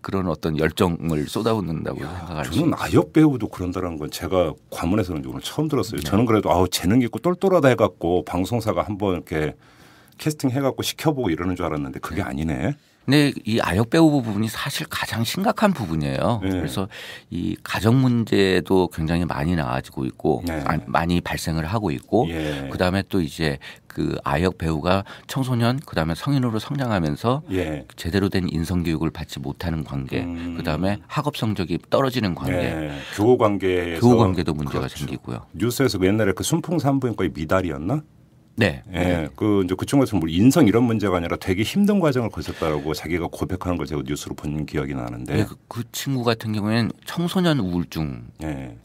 그런 어떤 열정을 쏟아붓는다고 생각할 수 있어요. 저는 아역 배우도 그런다는 건 제가 관문에서는 오늘 처음 들었어요. 네. 저는 그래도 재능 있고 똘똘하다 해갖고 방송사가 한번 이렇게 캐스팅 해갖고 시켜보고 이러는 줄 알았는데 그게 아니네. 근데 이 아역 배우 부분이 사실 가장 심각한 부분이에요. 네. 그래서 이 가정 문제도 굉장히 많이 나아지고 있고 네. 많이 발생을 하고 있고 예. 그다음에 또 이제 그 아역 배우가 청소년 그다음에 성인으로 성장하면서 예. 제대로 된 인성 교육을 받지 못하는 관계 그다음에 학업 성적이 떨어지는 관계 예. 교우 관계에서 교우 관계도 문제가 그렇죠. 생기고요. 뉴스에서 옛날에 그 순풍산부인과의 미달이었나? 네. 예. 그 이제 그쪽에서 뭐 인성 이런 문제가 아니라 되게 힘든 과정을 거쳤다라고 자기가 고백하는 걸 제가 뉴스로 본 기억이 나는데. 네, 그 친구 같은 경우에는 청소년 우울증도 예.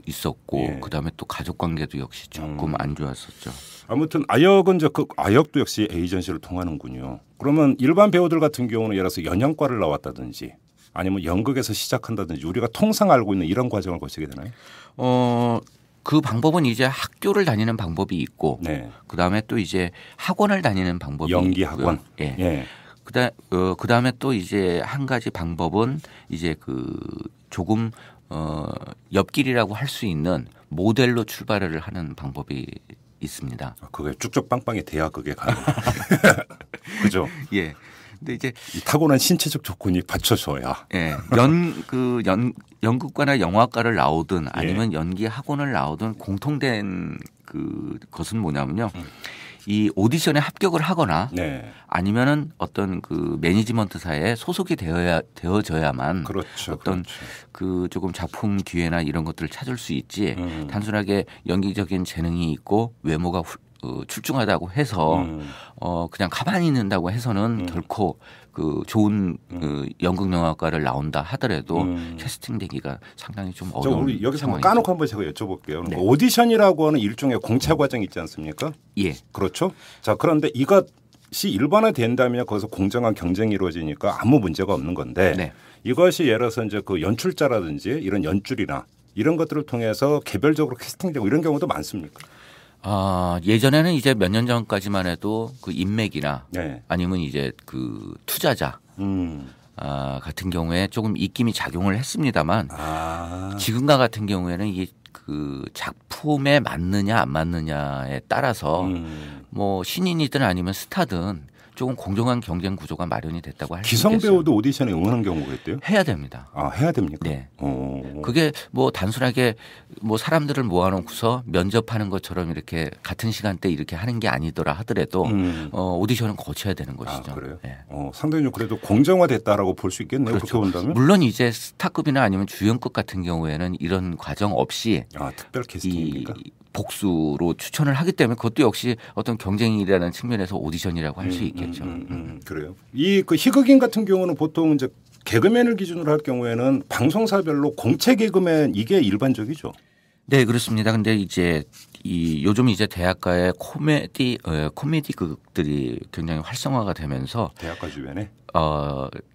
있었고 예. 그다음에 또 가족 관계도 역시 조금 안 좋았었죠. 아무튼 아역은 이제 그 아역도 역시 에이전시를 통하는군요. 그러면 일반 배우들 같은 경우는 예를 들어서 연영과를 나왔다든지 아니면 연극에서 시작한다든지 우리가 통상 알고 있는 이런 과정을 거치게 되나요? 그 방법은 이제 학교를 다니는 방법이 있고, 네. 그 다음에 또 이제 학원을 다니는 방법이 연기 있고요. 학원. 예. 예. 그 다음에 또 이제 한 가지 방법은 이제 그 조금 옆길이라고 할 수 있는 모델로 출발을 하는 방법이 있습니다. 그게 쭉쭉 빵빵이 돼야 그게 가능. 그죠? 예. 근데 이제 이 타고난 신체적 조건이 받쳐줘야. 예. 연극과나 영화과를 나오든 아니면 연기 학원을 나오든 공통된 것은 뭐냐면요. 이 오디션에 합격을 하거나 네. 아니면은 어떤 그 매니지먼트사에 소속이 되어져야만 그렇죠. 어떤 그렇죠. 그 조금 작품 기회나 이런 것들을 찾을 수 있지 단순하게 연기적인 재능이 있고 외모가 출중하다고 해서 그냥 가만히 있는다고 해서는 결코 그 좋은 그 연극 영화과를 나온다 하더라도 캐스팅되기가 상당히 좀 어려운 우리 여기서 상황이죠. 까놓고 한번 제가 여쭤볼게요. 네. 오디션이라고 하는 일종의 공채 과정이 있지 않습니까? 예. 그렇죠. 자, 그런데 이것이 일반화된다면 거기서 공정한 경쟁이 이루어지니까 아무 문제가 없는 건데 네. 이것이 예를 들어서 이제 그 연출자라든지 이런 연출이나 이런 것들을 통해서 개별적으로 캐스팅되고 이런 경우도 많습니까? 예전에는 이제 몇 년 전까지만 해도 그 인맥이나 네. 아니면 이제 그 투자자 같은 경우에 조금 입김이 작용을 했습니다만 지금과 같은 경우에는 이게 그 작품에 맞느냐 안 맞느냐에 따라서 뭐 신인이든 아니면 스타든 조금 공정한 경쟁 구조가 마련이 됐다고 할 수 있겠어요. 기성 배우도 오디션에 응하는 경우가 있대요? 해야 됩니다. 해야 됩니까? 네. 그게 뭐 단순하게 뭐 사람들을 모아놓고서 면접하는 것처럼 이렇게 같은 시간대 이렇게 하는 게 아니더라 하더라도 오디션은 거쳐야 되는 것이죠. 그래요? 네. 상당히 좀 그래도 공정화됐다라고 볼 수 있겠네요. 그렇죠. 그렇게 본다면. 물론 이제 스타급이나 아니면 주연급 같은 경우에는 이런 과정 없이 특별 캐스팅입니까? 복수로 추천을 하기 때문에 그것도 역시 어떤 경쟁이라는 측면에서 오디션이라고 할 수 있겠죠. 그래요. 이 그 희극인 같은 경우는 보통 이제 개그맨을 기준으로 할 경우에는 방송사별로 공채 개그맨 이게 일반적이죠. 네, 그렇습니다. 근데 이제 요즘 이제 대학가의 코미디 극들이 굉장히 활성화가 되면서 대학가 주변에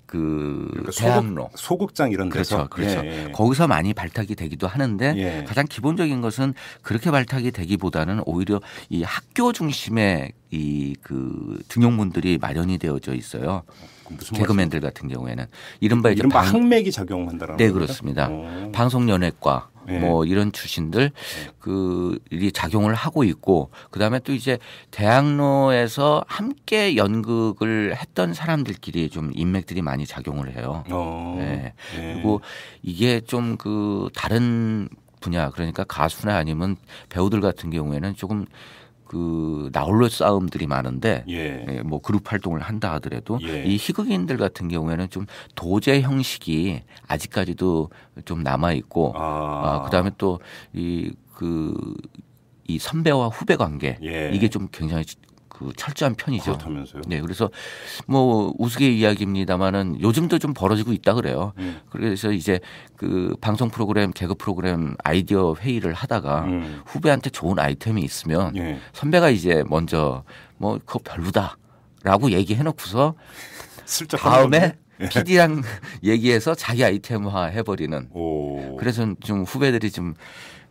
그러니까 대학로 소극장 이런 데서 그렇죠. 거기서 많이 발탁이 되기도 하는데 가장 기본적인 것은 그렇게 발탁이 되기보다는 오히려 이 학교 중심의 이 그 등용문들이 마련이 되어져 있어요. 개그맨들 같은 경우에는 이른바 학맥이 작용한다라는 네, 그렇습니다. 방송연예과 뭐 이런 출신들 이 작용을 하고 있고 그다음에 또 이제 대학로에서 함께 연극을 했던 사람들끼리 좀 인맥들이 많이 작용을 해요. 네. 그리고 이게 좀 그 다른 분야 그러니까 가수나 아니면 배우들 같은 경우에는 조금 그 나홀로 싸움들이 많은데 뭐 그룹 활동을 한다 하더라도 이 희극인들 같은 경우에는 좀 도제 형식이 아직까지도 좀 남아 있고 그다음에 또 이 선배와 후배 관계 이게 좀 굉장히 그 철저한 편이죠. 그렇다면서요? 네, 그래서 뭐 우스개 이야기입니다만은 요즘도 좀 벌어지고 있다 그래요. 그래서 이제 그 방송 프로그램, 개그 프로그램 아이디어 회의를 하다가 후배한테 좋은 아이템이 있으면 선배가 이제 먼저 뭐 그거 별로다라고 얘기해놓고서 슬쩍 다음에 PD랑 얘기해서 자기 아이템화 해버리는. 그래서 좀 후배들이 좀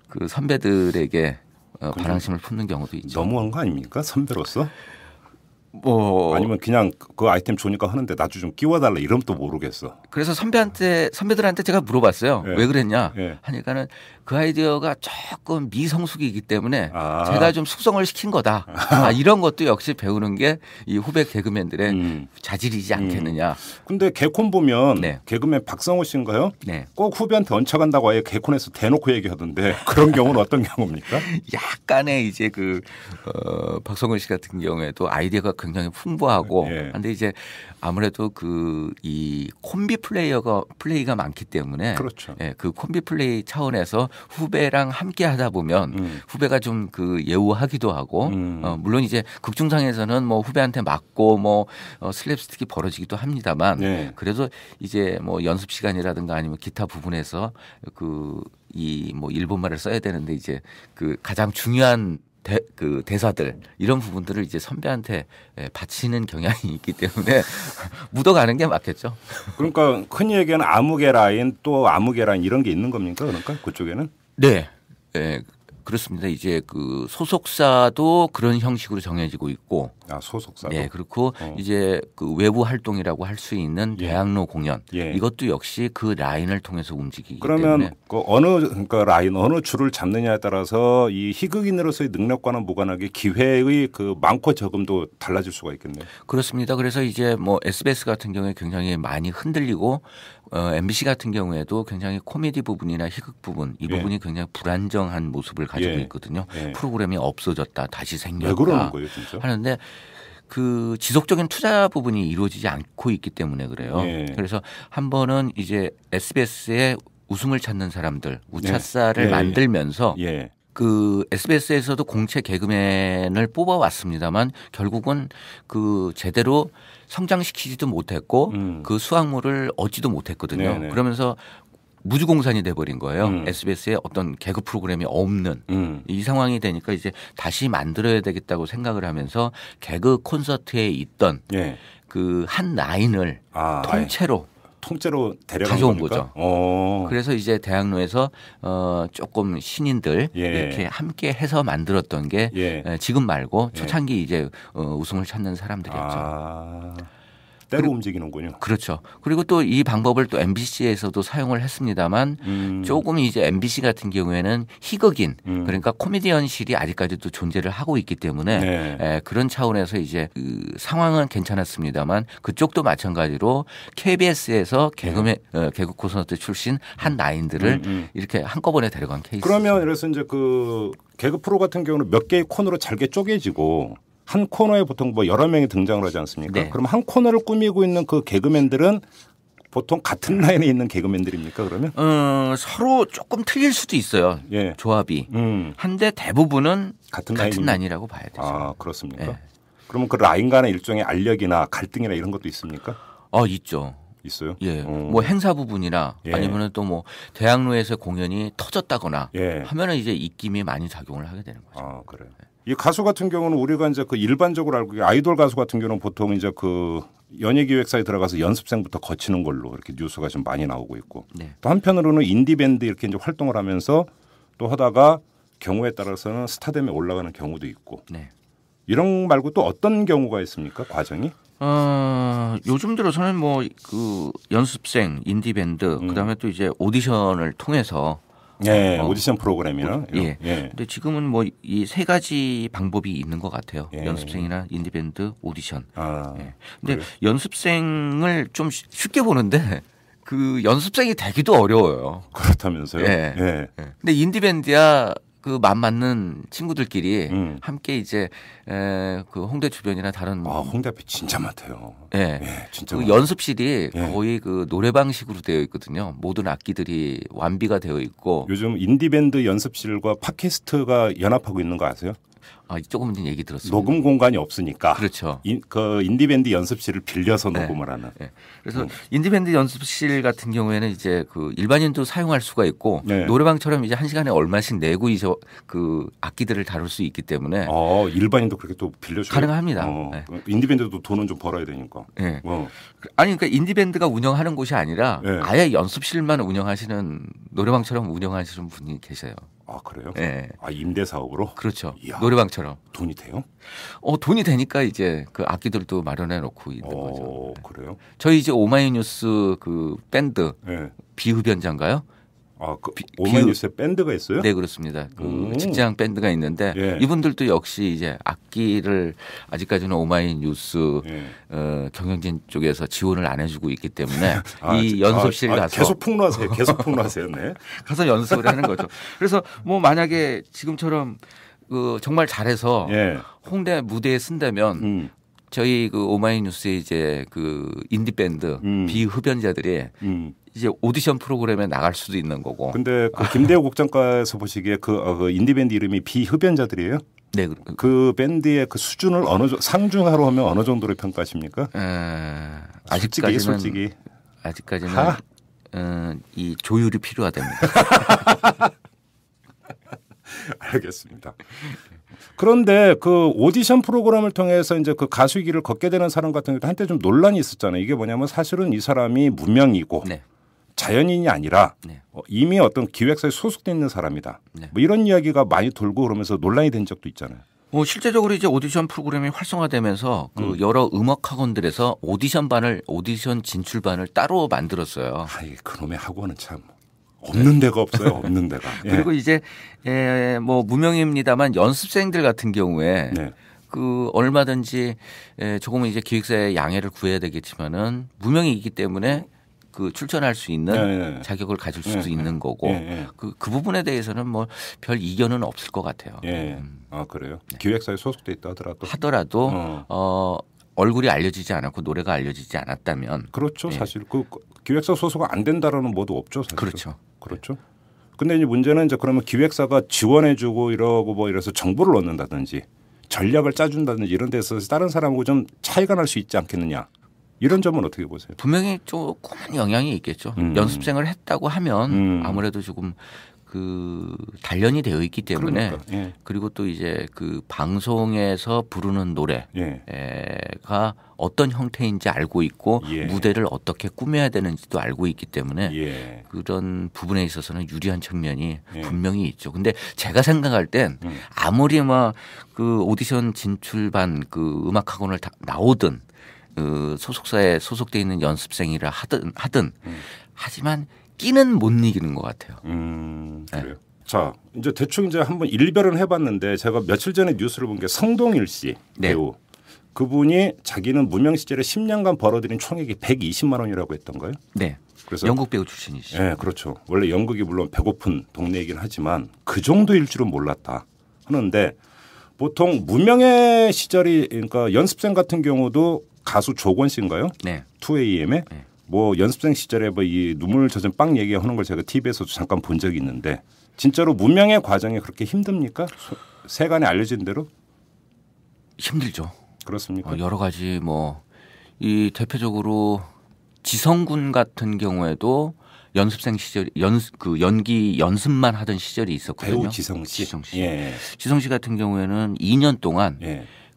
그 선배들에게 반항심을 품는 경우도 있죠. 너무한 거 아닙니까? 선배로서? 아니면 그냥 그 아이템 좋으니까 하는데 나도 좀 끼워달라 이러면 또 모르겠어. 그래서 선배들한테 제가 물어봤어요. 네. 왜 그랬냐 하니까는 그 아이디어가 조금 미성숙이기 때문에 제가 좀 숙성을 시킨 거다. 이런 것도 역시 배우는 게 이 후배 개그맨들의 자질이지 않겠느냐. 근데 개콘 보면 개그맨 박성호 씨인가요? 꼭 후배한테 얹혀간다고 아예 개콘에서 대놓고 얘기하던데 그런 경우는 어떤 경우입니까? 약간의 이제 박성호 씨 같은 경우에도 아이디어가 굉장히 풍부하고 근데 이제 아무래도 이 콤비 플레이가 많기 때문에 그렇죠. 그 콤비 플레이 차원에서 후배랑 함께 하다 보면 후배가 좀 예우하기도 하고 물론 이제 극중상에서는 뭐 후배한테 맞고 뭐 슬랩스틱이 벌어지기도 합니다만 그래도 이제 뭐 연습 시간이라든가 아니면 기타 부분에서 뭐 일본말을 써야 되는데 이제 가장 중요한 대사들 이런 부분들을 이제 선배한테 바치는 경향이 있기 때문에 묻어가는 게 맞겠죠. 그러니까 흔히 얘기하는 암흑의 라인 또 암흑의 라인 이런 게 있는 겁니까? 그러니까 그쪽에는? 네. 그렇습니다. 이제 소속사도 그런 형식으로 정해지고 있고. 소속사도. 네, 그렇고 이제 외부 활동이라고 할 수 있는 대학로 공연 이것도 역시 그 라인을 통해서 움직이기 때문에. 그러면 라인 어느 줄을 잡느냐에 따라서 이 희극인으로서의 능력과는 무관하게 기회의 많고 적음도 달라질 수가 있겠네요. 그렇습니다. 그래서 이제 뭐 SBS 같은 경우에 굉장히 많이 흔들리고 MBC 같은 경우에도 굉장히 코미디 부분이나 희극 부분 이 부분이 굉장히 불안정한 모습을 가지고 있거든요. 프로그램이 없어졌다 다시 생겼다. 왜 그러는 거예요, 진짜? 하는데 지속적인 투자 부분이 이루어지지 않고 있기 때문에 그래요. 그래서 한 번은 이제 SBS의 웃음을 찾는 사람들 우차사를 만들면서 SBS에서도 공채 개그맨을 뽑아왔습니다만 결국은 제대로 성장시키지도 못했고 그 수확물을 얻지도 못했거든요. 그러면서 무주공산이 돼버린 거예요. SBS에 어떤 개그 프로그램이 없는 이 상황이 되니까 이제 다시 만들어야 되겠다고 생각을 하면서 개그 콘서트에 있던 한 라인을 통째로 데려간 거죠. 그래서 이제 대학로에서 조금 신인들 이렇게 함께 해서 만들었던 게 지금 말고 초창기 이제 웃음을 찾는 사람들이었죠. 때로 움직이는군요. 그렇죠. 그리고 또 이 방법을 또 MBC에서도 사용을 했습니다만 조금 이제 MBC 같은 경우에는 희극인 그러니까 코미디언실이 아직까지도 존재를 하고 있기 때문에 그런 차원에서 이제 상황은 괜찮았습니다만 그쪽도 마찬가지로 KBS에서 개그 콘서트 출신 한 라인들을 이렇게 한꺼번에 데려간 케이스. 그러면 그래서 이제 개그 프로 같은 경우는 몇 개의 코너로 잘게 쪼개지고 한 코너에 보통 여러 명이 등장을 하지 않습니까? 그럼 한 코너를 꾸미고 있는 그 개그맨들은 보통 같은 라인에 있는 개그맨들입니까? 그러면? 서로 조금 틀릴 수도 있어요. 조합이. 한데 대부분은 같은 라인이라고 봐야 되죠. 그렇습니까? 그러면 그 라인 간의 일종의 알력이나 갈등이나 이런 것도 있습니까? 있죠. 있어요? 뭐 행사 부분이나 아니면은 또 뭐 대학로에서 공연이 터졌다거나 하면은 이제 입김이 많이 작용을 하게 되는 거죠. 그래요. 이 가수 같은 경우는 우리가 이제 일반적으로 알고 아이돌 가수 같은 경우는 보통 이제 연예기획사에 들어가서 연습생부터 거치는 걸로 이렇게 뉴스가 좀 많이 나오고 있고 또 한편으로는 인디밴드 이렇게 이제 활동을 하면서 또 하다가 경우에 따라서는 스타덤에 올라가는 경우도 있고 이런 말고 또 어떤 경우가 있습니까? 과정이? 요즘 들어서는 연습생, 인디밴드 그다음에 또 이제 오디션을 통해서 오디션 프로그램이나 근데 지금은 이 세 가지 방법이 있는 것 같아요. 연습생이나 인디밴드, 오디션. 근데 연습생을 좀 쉽게 보는데 연습생이 되기도 어려워요. 그렇다면서요? 근데 인디밴드야 맘 맞는 친구들끼리 함께 이제 홍대 주변이나 다른 홍대 앞에 진짜 많대요. 진짜 연습실이 거의 노래방식으로 되어 있거든요. 모든 악기들이 완비가 되어 있고 요즘 인디밴드 연습실과 팟캐스트가 연합하고 있는 거 아세요? 조금은 얘기 들었습니다. 녹음 공간이 없으니까. 그렇죠. 인디밴드 연습실을 빌려서 녹음을 하는. 그래서 인디밴드 연습실 같은 경우에는 이제 일반인도 사용할 수가 있고 노래방처럼 이제 한 시간에 얼마씩 내고 이제 악기들을 다룰 수 있기 때문에. 일반인도 그렇게 또 빌려줘요. 가능합니다. 인디밴드도 돈은 좀 벌어야 되니까. 그러니까 인디밴드가 운영하는 곳이 아니라 아예 연습실만 운영하시는 노래방처럼 운영하시는 분이 계세요. 아 그래요? 네. 아 임대 사업으로? 그렇죠. 이야, 노래방처럼. 돈이 돼요? 돈이 되니까 이제 그 악기들도 마련해 놓고 있는 거죠. 그래요? 저희 이제 오마이뉴스 그 밴드 네. 비흡연자인가요? 아, 그 오마이뉴스에 밴드가 있어요? 네, 그렇습니다. 그 직장 밴드가 있는데 예. 이분들도 역시 이제 악기를 아직까지는 오마이뉴스 경영진 쪽에서 지원을 안 해주고 있기 때문에 이 연습실 가서 계속 폭로하세요. 계속 폭로하세요. 네. 가서 연습을 하는 거죠. 그래서 뭐 만약에 지금처럼 그 정말 잘해서 예. 홍대 무대에 쓴다면 저희 그 오마이뉴스의 이제 그 인디 밴드 비흡연자들이 이제 오디션 프로그램에 나갈 수도 있는 거고. 근데 그 김대호 국장과에서 보시기에 그 인디 밴드 이름이 비흡연자들이에요? 네. 그 밴드의 그 수준을 상중하로 하면 어느 정도로 평가하십니까? 솔직히 아직까지는 이 조율이 필요하답니다. 알겠습니다. 그런데 그 오디션 프로그램을 통해서 이제 그 가수의 길을 걷게 되는 사람 같은 경우도 한때 좀 논란이 있었잖아요. 이게 뭐냐면 사실은 이 사람이 무명이고 네. 자연인이 아니라 네. 이미 어떤 기획사에 소속돼 있는 사람이다. 네. 뭐 이런 이야기가 많이 돌고 그러면서 논란이 된 적도 있잖아요. 실제적으로 이제 오디션 프로그램이 활성화되면서 그 여러 음악 학원들에서 오디션 진출반을 따로 만들었어요. 이게 그놈의 학원은 참. 없는 데가 없어요. 없는 데가. 예. 그리고 이제 뭐 무명입니다만 연습생들 같은 경우에 네. 그 얼마든지 조금은 이제 기획사의 양해를 구해야 되겠지만은 무명이기 때문에 그 출전할 수 있는 자격을 가질 수도 있는 거고 그 부분에 대해서는 뭐 별 이견은 없을 것 같아요. 아 그래요? 네. 기획사에 소속돼 있다 하더라도 얼굴이 알려지지 않았고 노래가 알려지지 않았다면 그렇죠. 사실 그 기획사 소속은 안 된다라는 뭐도 없죠. 사실. 그렇죠. 근데 이제 문제는 이제 그러면 기획사가 지원해주고 이러고 뭐 이래서 정보를 얻는다든지 전략을 짜준다든지 이런 데서 다른 사람하고 좀 차이가 날 수 있지 않겠느냐. 이런 점은 어떻게 보세요? 분명히 조금은 영향이 있겠죠. 연습생을 했다고 하면 아무래도 조금 그 단련이 되어 있기 때문에 그러니까, 그리고 또 이제 그 방송에서 부르는 노래가 어떤 형태인지 알고 있고 무대를 어떻게 꾸며야 되는지도 알고 있기 때문에 그런 부분에 있어서는 유리한 측면이 분명히 있죠. 근데 제가 생각할 땐 아무리 막 그 오디션 진출반 그 음악학원을 나오든 그 소속사에 소속돼 있는 연습생이라 하든 하지만 끼는 못 이기는 것 같아요. 그래요. 자, 이제 대충 이제 한번 일별은 해봤는데 제가 며칠 전에 뉴스를 본 게 성동일 씨 배우. 그분이 자기는 무명 시절에 10년간 벌어들인 총액이 120만 원이라고 했던가요? 네. 그래서 영국 배우 출신이시죠. 네, 그렇죠. 원래 연극이 물론 배고픈 동네이긴 하지만 그 정도일 줄은 몰랐다 하는데 보통 무명의 시절이 그러니까 연습생 같은 경우도 가수 조건 씨인가요? 네. 2AM에 뭐 연습생 시절에 뭐 이 눈물 젖은 빵 얘기하는 걸 제가 TV에서도 잠깐 본 적이 있는데 진짜로 무명의 과정이 그렇게 힘듭니까? 세간에 알려진 대로? 힘들죠. 그렇습니까? 여러 가지 뭐 이 대표적으로 지성군 같은 경우에도 연습생 시절 연기 연습만 하던 시절이 있었거든요. 배우 지성 씨. 지성 씨 같은 경우에는 2년 동안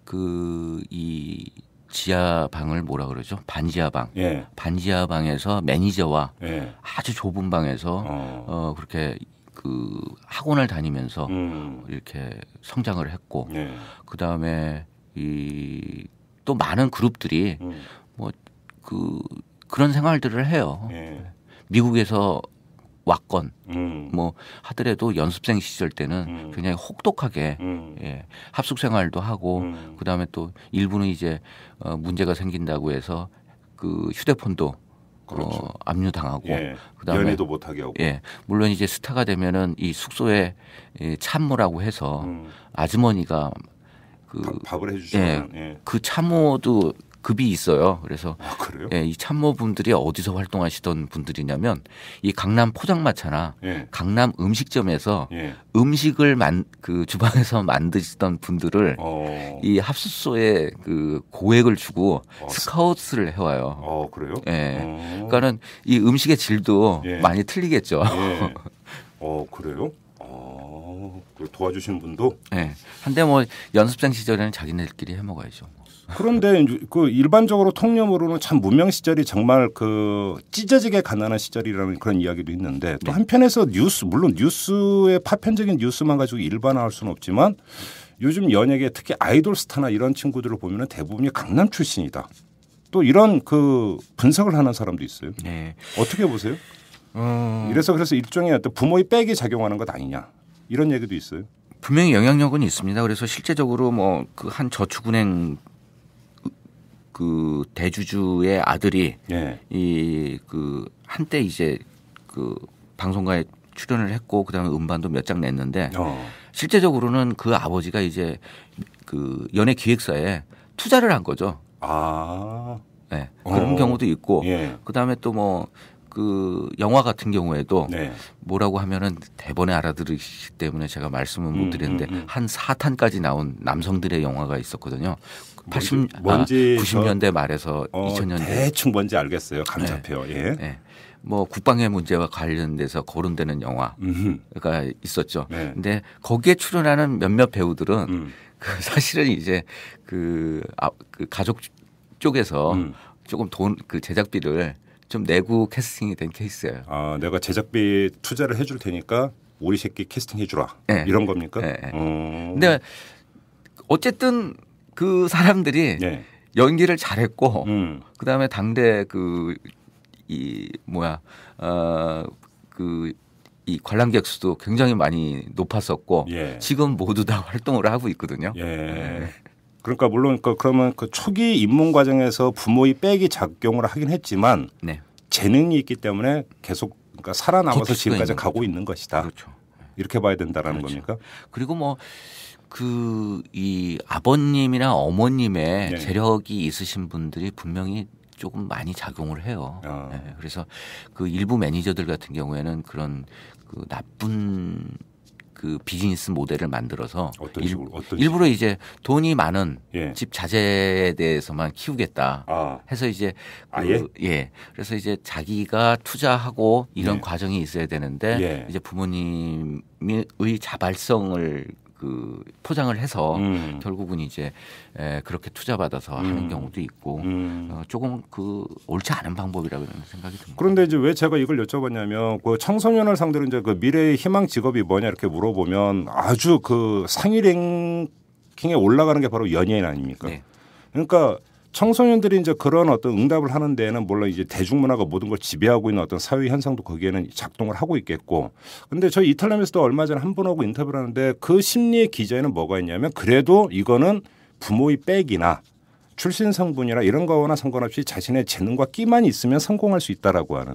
그 이 지하방을 뭐라 그러죠? 반지하방. 반지하방에서 매니저와 아주 좁은 방에서 그렇게 그 학원을 다니면서 이렇게 성장을 했고 그다음에 이 또 많은 그룹들이 뭐 그런 생활들을 해요. 미국에서 왔건 뭐 하더라도 연습생 시절 때는 굉장히 혹독하게 합숙 생활도 하고 그다음에 또 일부는 이제 문제가 생긴다고 해서 그 휴대폰도 그렇죠. 압류당하고 그다음에 연애도 못하게 하고 물론 이제 스타가 되면은 이 숙소에 참모라고 해서 아주머니가 그 밥을 해주시면 그 참모도 급이 있어요. 그래서 그래요? 이 참모분들이 어디서 활동하시던 분들이냐면 이 강남 포장마차나 강남 음식점에서 음식을 그 주방에서 만드시던 분들을 이 합숙소에 그 고액을 주고 스카우트를 해와요. 그래요? 그러니까는 이 음식의 질도 많이 틀리겠죠. 그래요? 도와주시는 분도. 네. 한데 뭐 연습생 시절에는 자기네들끼리 해 먹어야죠. 그런데 그 일반적으로 통념으로는 참 무명 시절이 정말 그 찢어지게 가난한 시절이라는 그런 이야기도 있는데 또 한편에서 물론 뉴스의 파편적인 뉴스만 가지고 일반화할 수는 없지만 요즘 연예계 특히 아이돌 스타나 이런 친구들을 보면은 대부분이 강남 출신이다. 또 이런 그 분석을 하는 사람도 있어요. 네. 어떻게 보세요? 그래서 일종의 어떤 부모의 백이 작용하는 것 아니냐 이런 얘기도 있어요. 분명히 영향력은 있습니다. 그래서 실제적으로 뭐 그 한 저축은행 그 대주주의 아들이 이 그 한때 이제 그 방송가에 출연을 했고 그다음에 음반도 몇 장 냈는데 실제적으로는 그 아버지가 이제 그 연예 기획사에 투자를 한 거죠. 네. 그런 경우도 있고 그다음에 또 뭐 그 영화 같은 경우에도 뭐라고 하면은 대본에 알아들으시기 때문에 제가 말씀은 못 드리는데 한 4탄까지 나온 남성들의 영화가 있었거든요. 90년대 말에서 2000년대 대충 뭔지 알겠어요. 감 잡혀요. 예. 뭐 국방의 문제와 관련돼서 거론되는 영화가 있었죠. 근데 거기에 출연하는 몇몇 배우들은 그 사실은 이제 그 가족 쪽에서 조금 그 제작비를 좀 내고 캐스팅이 된 케이스예요. 내가 제작비 투자를 해줄 테니까 우리 새끼 캐스팅 해주라. 이런 겁니까? 근데 어쨌든 그 사람들이 연기를 잘했고 그다음에 당대 이 관람객 수도 굉장히 많이 높았었고 지금 모두 다 활동을 하고 있거든요. 그러니까 물론 그러면 그 초기 입문 과정에서 부모의 백이 작용을 하긴 했지만 재능이 있기 때문에 계속 그러니까 살아남아서 지금까지 가고 있는 것이다. 그렇죠. 이렇게 봐야 된다라는 겁니까? 그리고 뭐 이 아버님이나 어머님의 재력이 있으신 분들이 분명히 조금 많이 작용을 해요. 그래서 그 일부 매니저들 같은 경우에는 그런 그 나쁜 그 비즈니스 모델을 만들어서 일부러 이제 돈이 많은 집 자제에 대해서만 키우겠다 해서 이제 그래서 이제 자기가 투자하고 이런 과정이 있어야 되는데 이제 부모님의 자발성을 그 포장을 해서 결국은 이제 그렇게 투자받아서 하는 경우도 있고 조금 그 옳지 않은 방법이라고 생각이 듭니다. 그런데 이제 왜 제가 이걸 여쭤봤냐면 그 청소년을 상대로 이제 그 미래의 희망 직업이 뭐냐 이렇게 물어보면 아주 그 상위 랭킹에 올라가는 게 바로 연예인 아닙니까? 그러니까 청소년들이 이제 그런 어떤 응답을 하는 데에는 물론 이제 대중문화가 모든 걸 지배하고 있는 어떤 사회 현상도 거기에는 작동을 하고 있겠고. 근데 저희 이탈남에서도 얼마 전에 한 분하고 인터뷰를 하는데 그 심리의 기저에는 뭐가 있냐면 그래도 이거는 부모의 백이나 출신 성분이나 이런 거나 상관없이 자신의 재능과 끼만 있으면 성공할 수 있다라고 하는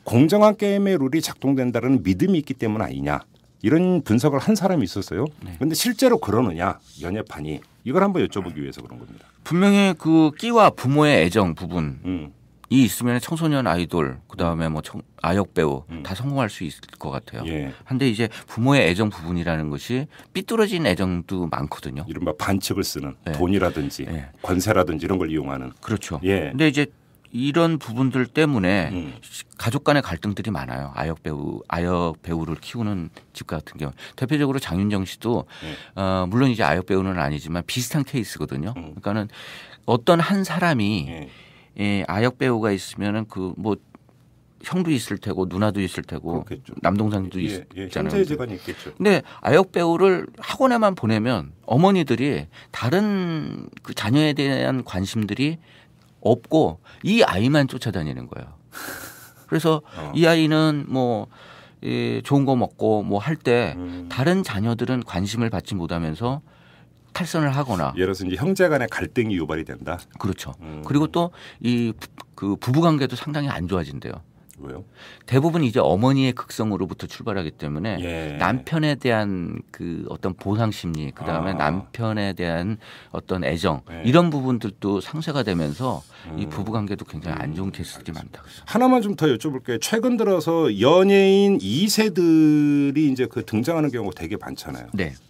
공정한 게임의 룰이 작동된다는 믿음이 있기 때문 아니냐. 이런 분석을 한 사람이 있었어요. 그런데 실제로 그러느냐 연예판이 이걸 한번 여쭤보기 위해서 그런 겁니다. 분명히 그 끼와 부모의 애정 부분이 있으면 청소년 아이돌 그다음에 뭐 아역 배우 다 성공할 수 있을 것 같아요. 한데 이제 부모의 애정 부분이라는 것이 삐뚤어진 애정도 많거든요. 이른바 반칙을 쓰는 돈이라든지 권세라든지 이런 걸 이용하는. 그렇죠. 근데 이제 이런 부분들 때문에 가족 간의 갈등들이 많아요. 아역 배우를 키우는 집 같은 경우 대표적으로 장윤정 씨도 물론 이제 아역 배우는 아니지만 비슷한 케이스거든요. 그러니까는 어떤 한 사람이 아역 배우가 있으면은 그 뭐 형도 있을 테고 누나도 있을 테고 남동생도 있잖아요. 형제지간이 있겠죠. 근데 아역 배우를 학원에만 보내면 어머니들이 다른 그 자녀에 대한 관심들이 없고 이 아이만 쫓아다니는 거예요. 그래서 이 아이는 뭐 좋은 거 먹고 뭐 할 때 다른 자녀들은 관심을 받지 못하면서 탈선을 하거나 예를 들어서 이제 형제 간의 갈등이 유발이 된다. 그렇죠. 그리고 또 이 그 부부 관계도 상당히 안 좋아진대요. 왜요? 대부분 이제 어머니의 극성으로부터 출발하기 때문에 남편에 대한 그 어떤 보상 심리, 그 다음에 남편에 대한 어떤 애정 이런 부분들도 상쇄가 되면서 이 부부 관계도 굉장히 안 좋은 케이스들이 많다. 하나만 좀 더 여쭤볼게요. 최근 들어서 연예인 2세들이 이제 그 등장하는 경우가 되게 많잖아요.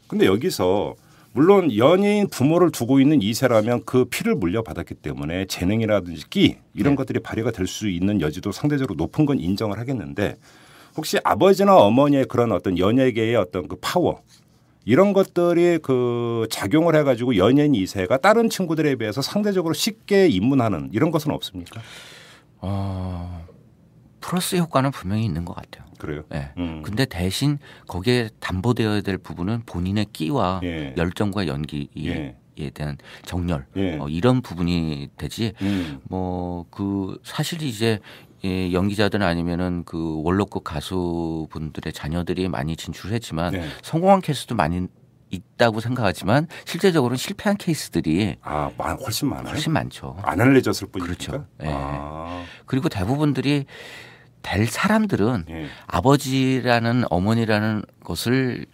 근데 여기서 물론 연예인 부모를 두고 있는 2세라면 그 피를 물려받았기 때문에 재능이라든지 끼 이런 것들이 발휘가 될 수 있는 여지도 상대적으로 높은 건 인정을 하겠는데 혹시 아버지나 어머니의 그런 어떤 연예계의 어떤 그 파워 이런 것들이 그 작용을 해가지고 연예인 2세가 다른 친구들에 비해서 상대적으로 쉽게 입문하는 이런 것은 없습니까? 플러스 효과는 분명히 있는 것 같아요. 그래요? 네. 근데 대신 거기에 담보되어야 될 부분은 본인의 끼와 열정과 연기에 대한 정렬 이런 부분이 되지. 뭐 그 사실 이제 연기자들 아니면은 그 원로급 가수분들의 자녀들이 많이 진출했지만 성공한 케이스도 많이 있다고 생각하지만 실제적으로는 실패한 케이스들이 훨씬 많아요. 훨씬 많죠. 안 알려졌을 뿐이니까. 그렇죠. 그리고 대부분들이 될 사람들은 아버지라는 어머니라는 것을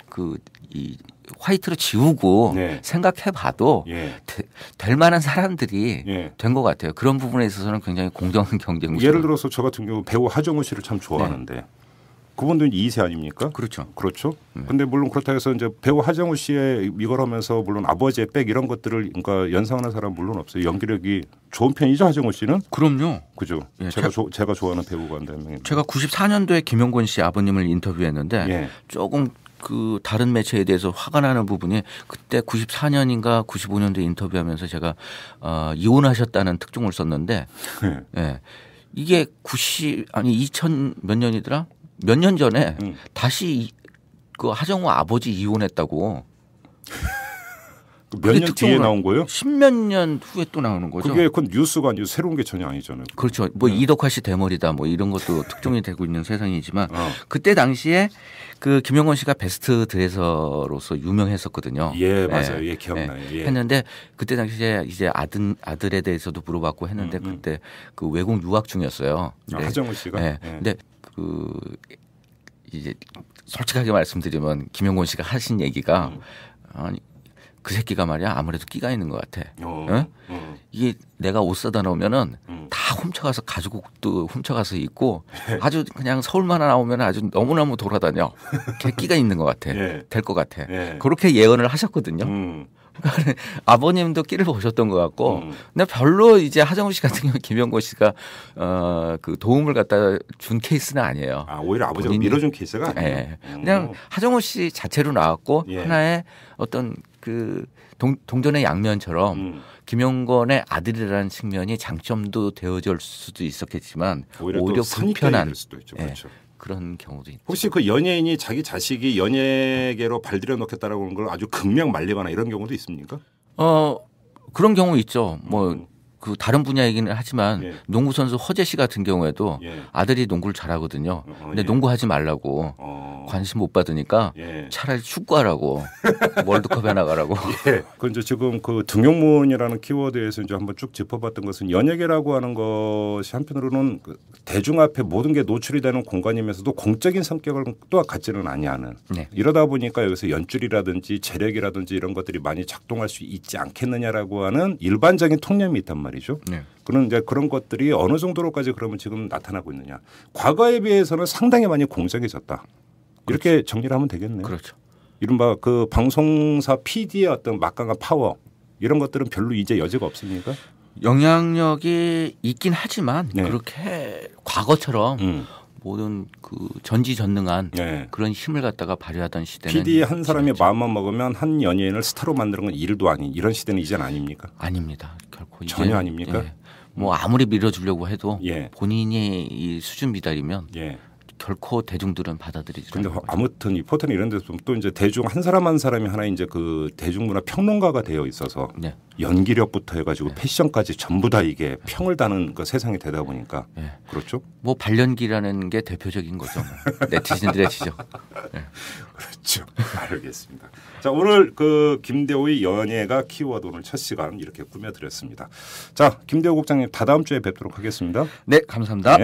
이 화이트로 지우고 생각해봐도 될 만한 사람들이 된 것 같아요. 그런 부분에 있어서는 굉장히 공정한 경쟁. 예를 들어서 저 같은 경우 배우 하정우 씨를 참 좋아하는데 그분도 2세 아닙니까? 그렇죠. 그렇죠. 근데 물론 그렇다 해서 이제 배우 하정우 씨의 이걸 하면서 물론 아버지의 백 이런 것들을 그러니까 연상하는 사람 물론 없어요. 연기력이 좋은 편이죠, 하정우 씨는? 그럼요. 그죠. 제가 좋아하는 배우가 한 명입니다. 제가 94년도에 김용곤 씨 아버님을 인터뷰했는데 조금 그 다른 매체에 대해서 화가 나는 부분이 그때 94년인가 95년도에 인터뷰하면서 제가 이혼하셨다는 특종을 썼는데 이게 2000 몇 년이더라? 몇 년 전에 다시 그 하정우 아버지 이혼했다고. 몇 년 뒤에 나온 거예요? 10몇 년 후에 또 나오는 거죠. 그게 그건 뉴스가 아니고 새로운 게 전혀 아니잖아요. 그렇죠. 뭐 이덕화 씨 대머리다 뭐 이런 것도 특종이 되고 있는 세상이지만 그때 당시에 그 김용곤 씨가 베스트 드레서로서 유명했었거든요. 맞아요. 기억나요. 했는데 그때 당시에 이제 아들에 대해서도 물어봤고 했는데 그때 그 외국 유학 중이었어요. 하정우 씨가. 근데 그 이제 솔직하게 말씀드리면 김용곤 씨가 하신 얘기가 아니 그 새끼가 말이야 아무래도 끼가 있는 것 같아. 이게 내가 옷 사다 놓으면은 다 훔쳐가서 가죽옷도 훔쳐가서 입고 아주 그냥 서울만 나오면 아주 너무너무 돌아다녀. 걔 끼가 있는 것 같아. 될 것 같아. 그렇게 예언을 하셨거든요. 아버님도 끼를 보셨던 것 같고, 근데 별로 이제 하정우 씨 같은 경우 김용곤 씨가 그 도움을 갖다 준 케이스는 아니에요. 오히려 아버지가 밀어준 케이스가 아니에요. 그냥 하정우 씨 자체로 나왔고 하나의 어떤 그 동전의 양면처럼 김용곤의 아들이라는 측면이 장점도 되어줄 수도 있었겠지만 오히려 불편한 수도 있죠. 그렇죠. 그런 경우도 있죠. 혹시 그 연예인이 자기 자식이 연예계로 발들여 놓겠다라고 하는 걸 아주 극명 말리거나 이런 경우도 있습니까? 그런 경우 있죠. 뭐 그 다른 분야이기는 하지만 농구 선수 허재 씨 같은 경우에도 아들이 농구를 잘하거든요. 근데 농구하지 말라고 관심 못 받으니까 차라리 축구하라고 월드컵에 나가라고. 그 이제 지금 그 등용문이라는 키워드에서 이제 한번 쭉 짚어봤던 것은 연예계라고 하는 것이 한편으로는 그 대중 앞에 모든 게 노출이 되는 공간이면서도 공적인 성격을 또 갖지는 아니하는. 이러다 보니까 여기서 연출이라든지 재력이라든지 이런 것들이 많이 작동할 수 있지 않겠느냐라고 하는 일반적인 통념이 있단 말이죠. 그런 이제 그런 것들이 어느 정도로까지 그러면 지금 나타나고 있느냐. 과거에 비해서는 상당히 많이 공정해졌다. 이렇게 정리를 하면 되겠네요. 그렇죠. 이른바 그 방송사 PD의 어떤 막강한 파워 이런 것들은 별로 이제 여지가 없습니까? 영향력이 있긴 하지만 그렇게 과거처럼 모든 그 전지전능한 그런 힘을 갖다가 발휘하던 시대는 PD 한 사람이 마음만 먹으면 한 연예인을 스타로 만드는 건 일도 아닌 이런 시대는 이제는 아닙니까? 아닙니다. 결코 전혀 아닙니까? 뭐 아무리 밀어주려고 해도 본인이 이 수준 미달이면 결코 대중들은 받아들이지 않는 거죠. 아무튼 이 포털 이런 데서 또 이제 대중 한 사람 한 사람이 하나 이제 그 대중문화 평론가가 되어 있어서 연기력부터 해가지고 패션까지 전부 다 이게 평을 다는 그 세상이 되다 보니까 그렇죠. 뭐 발연기라는 게 대표적인 거죠. 네티즌들의 지적. 그렇죠. 알겠습니다. 자 오늘 그 김대호의 연예가 키워드 오늘 첫 시간 이렇게 꾸며드렸습니다. 자 김대호 국장님 다다음 주에 뵙도록 하겠습니다. 네 감사합니다.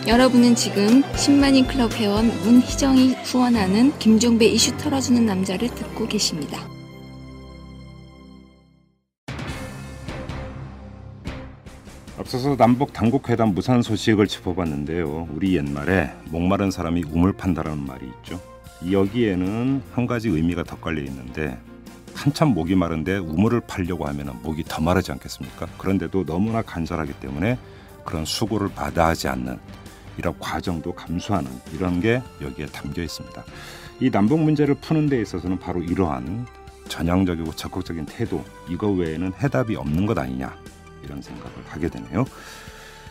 여러분은 지금 10만인 클럽 회원 문희정이 후원하는 김종배 이슈 털어주는 남자를 듣고 계십니다. 앞서서 남북 당국회담 무산 소식을 짚어봤는데요. 우리 옛말에 목마른 사람이 우물 판다라는 말이 있죠. 여기에는 한 가지 의미가 더 깔려 있는데 한참 목이 마른데 우물을 팔려고 하면 목이 더 마르지 않겠습니까? 그런데도 너무나 간절하기 때문에 그런 수고를 마다하지 않는 이런 과정도 감수하는 이런 게 여기에 담겨 있습니다. 이 남북 문제를 푸는 데 있어서는 바로 이러한 전향적이고 적극적인 태도, 이거 외에는 해답이 없는 것 아니냐, 이런 생각을 하게 되네요.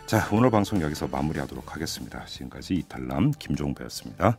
자, 오늘 방송 여기서 마무리하도록 하겠습니다. 지금까지 이탈남 김종배였습니다.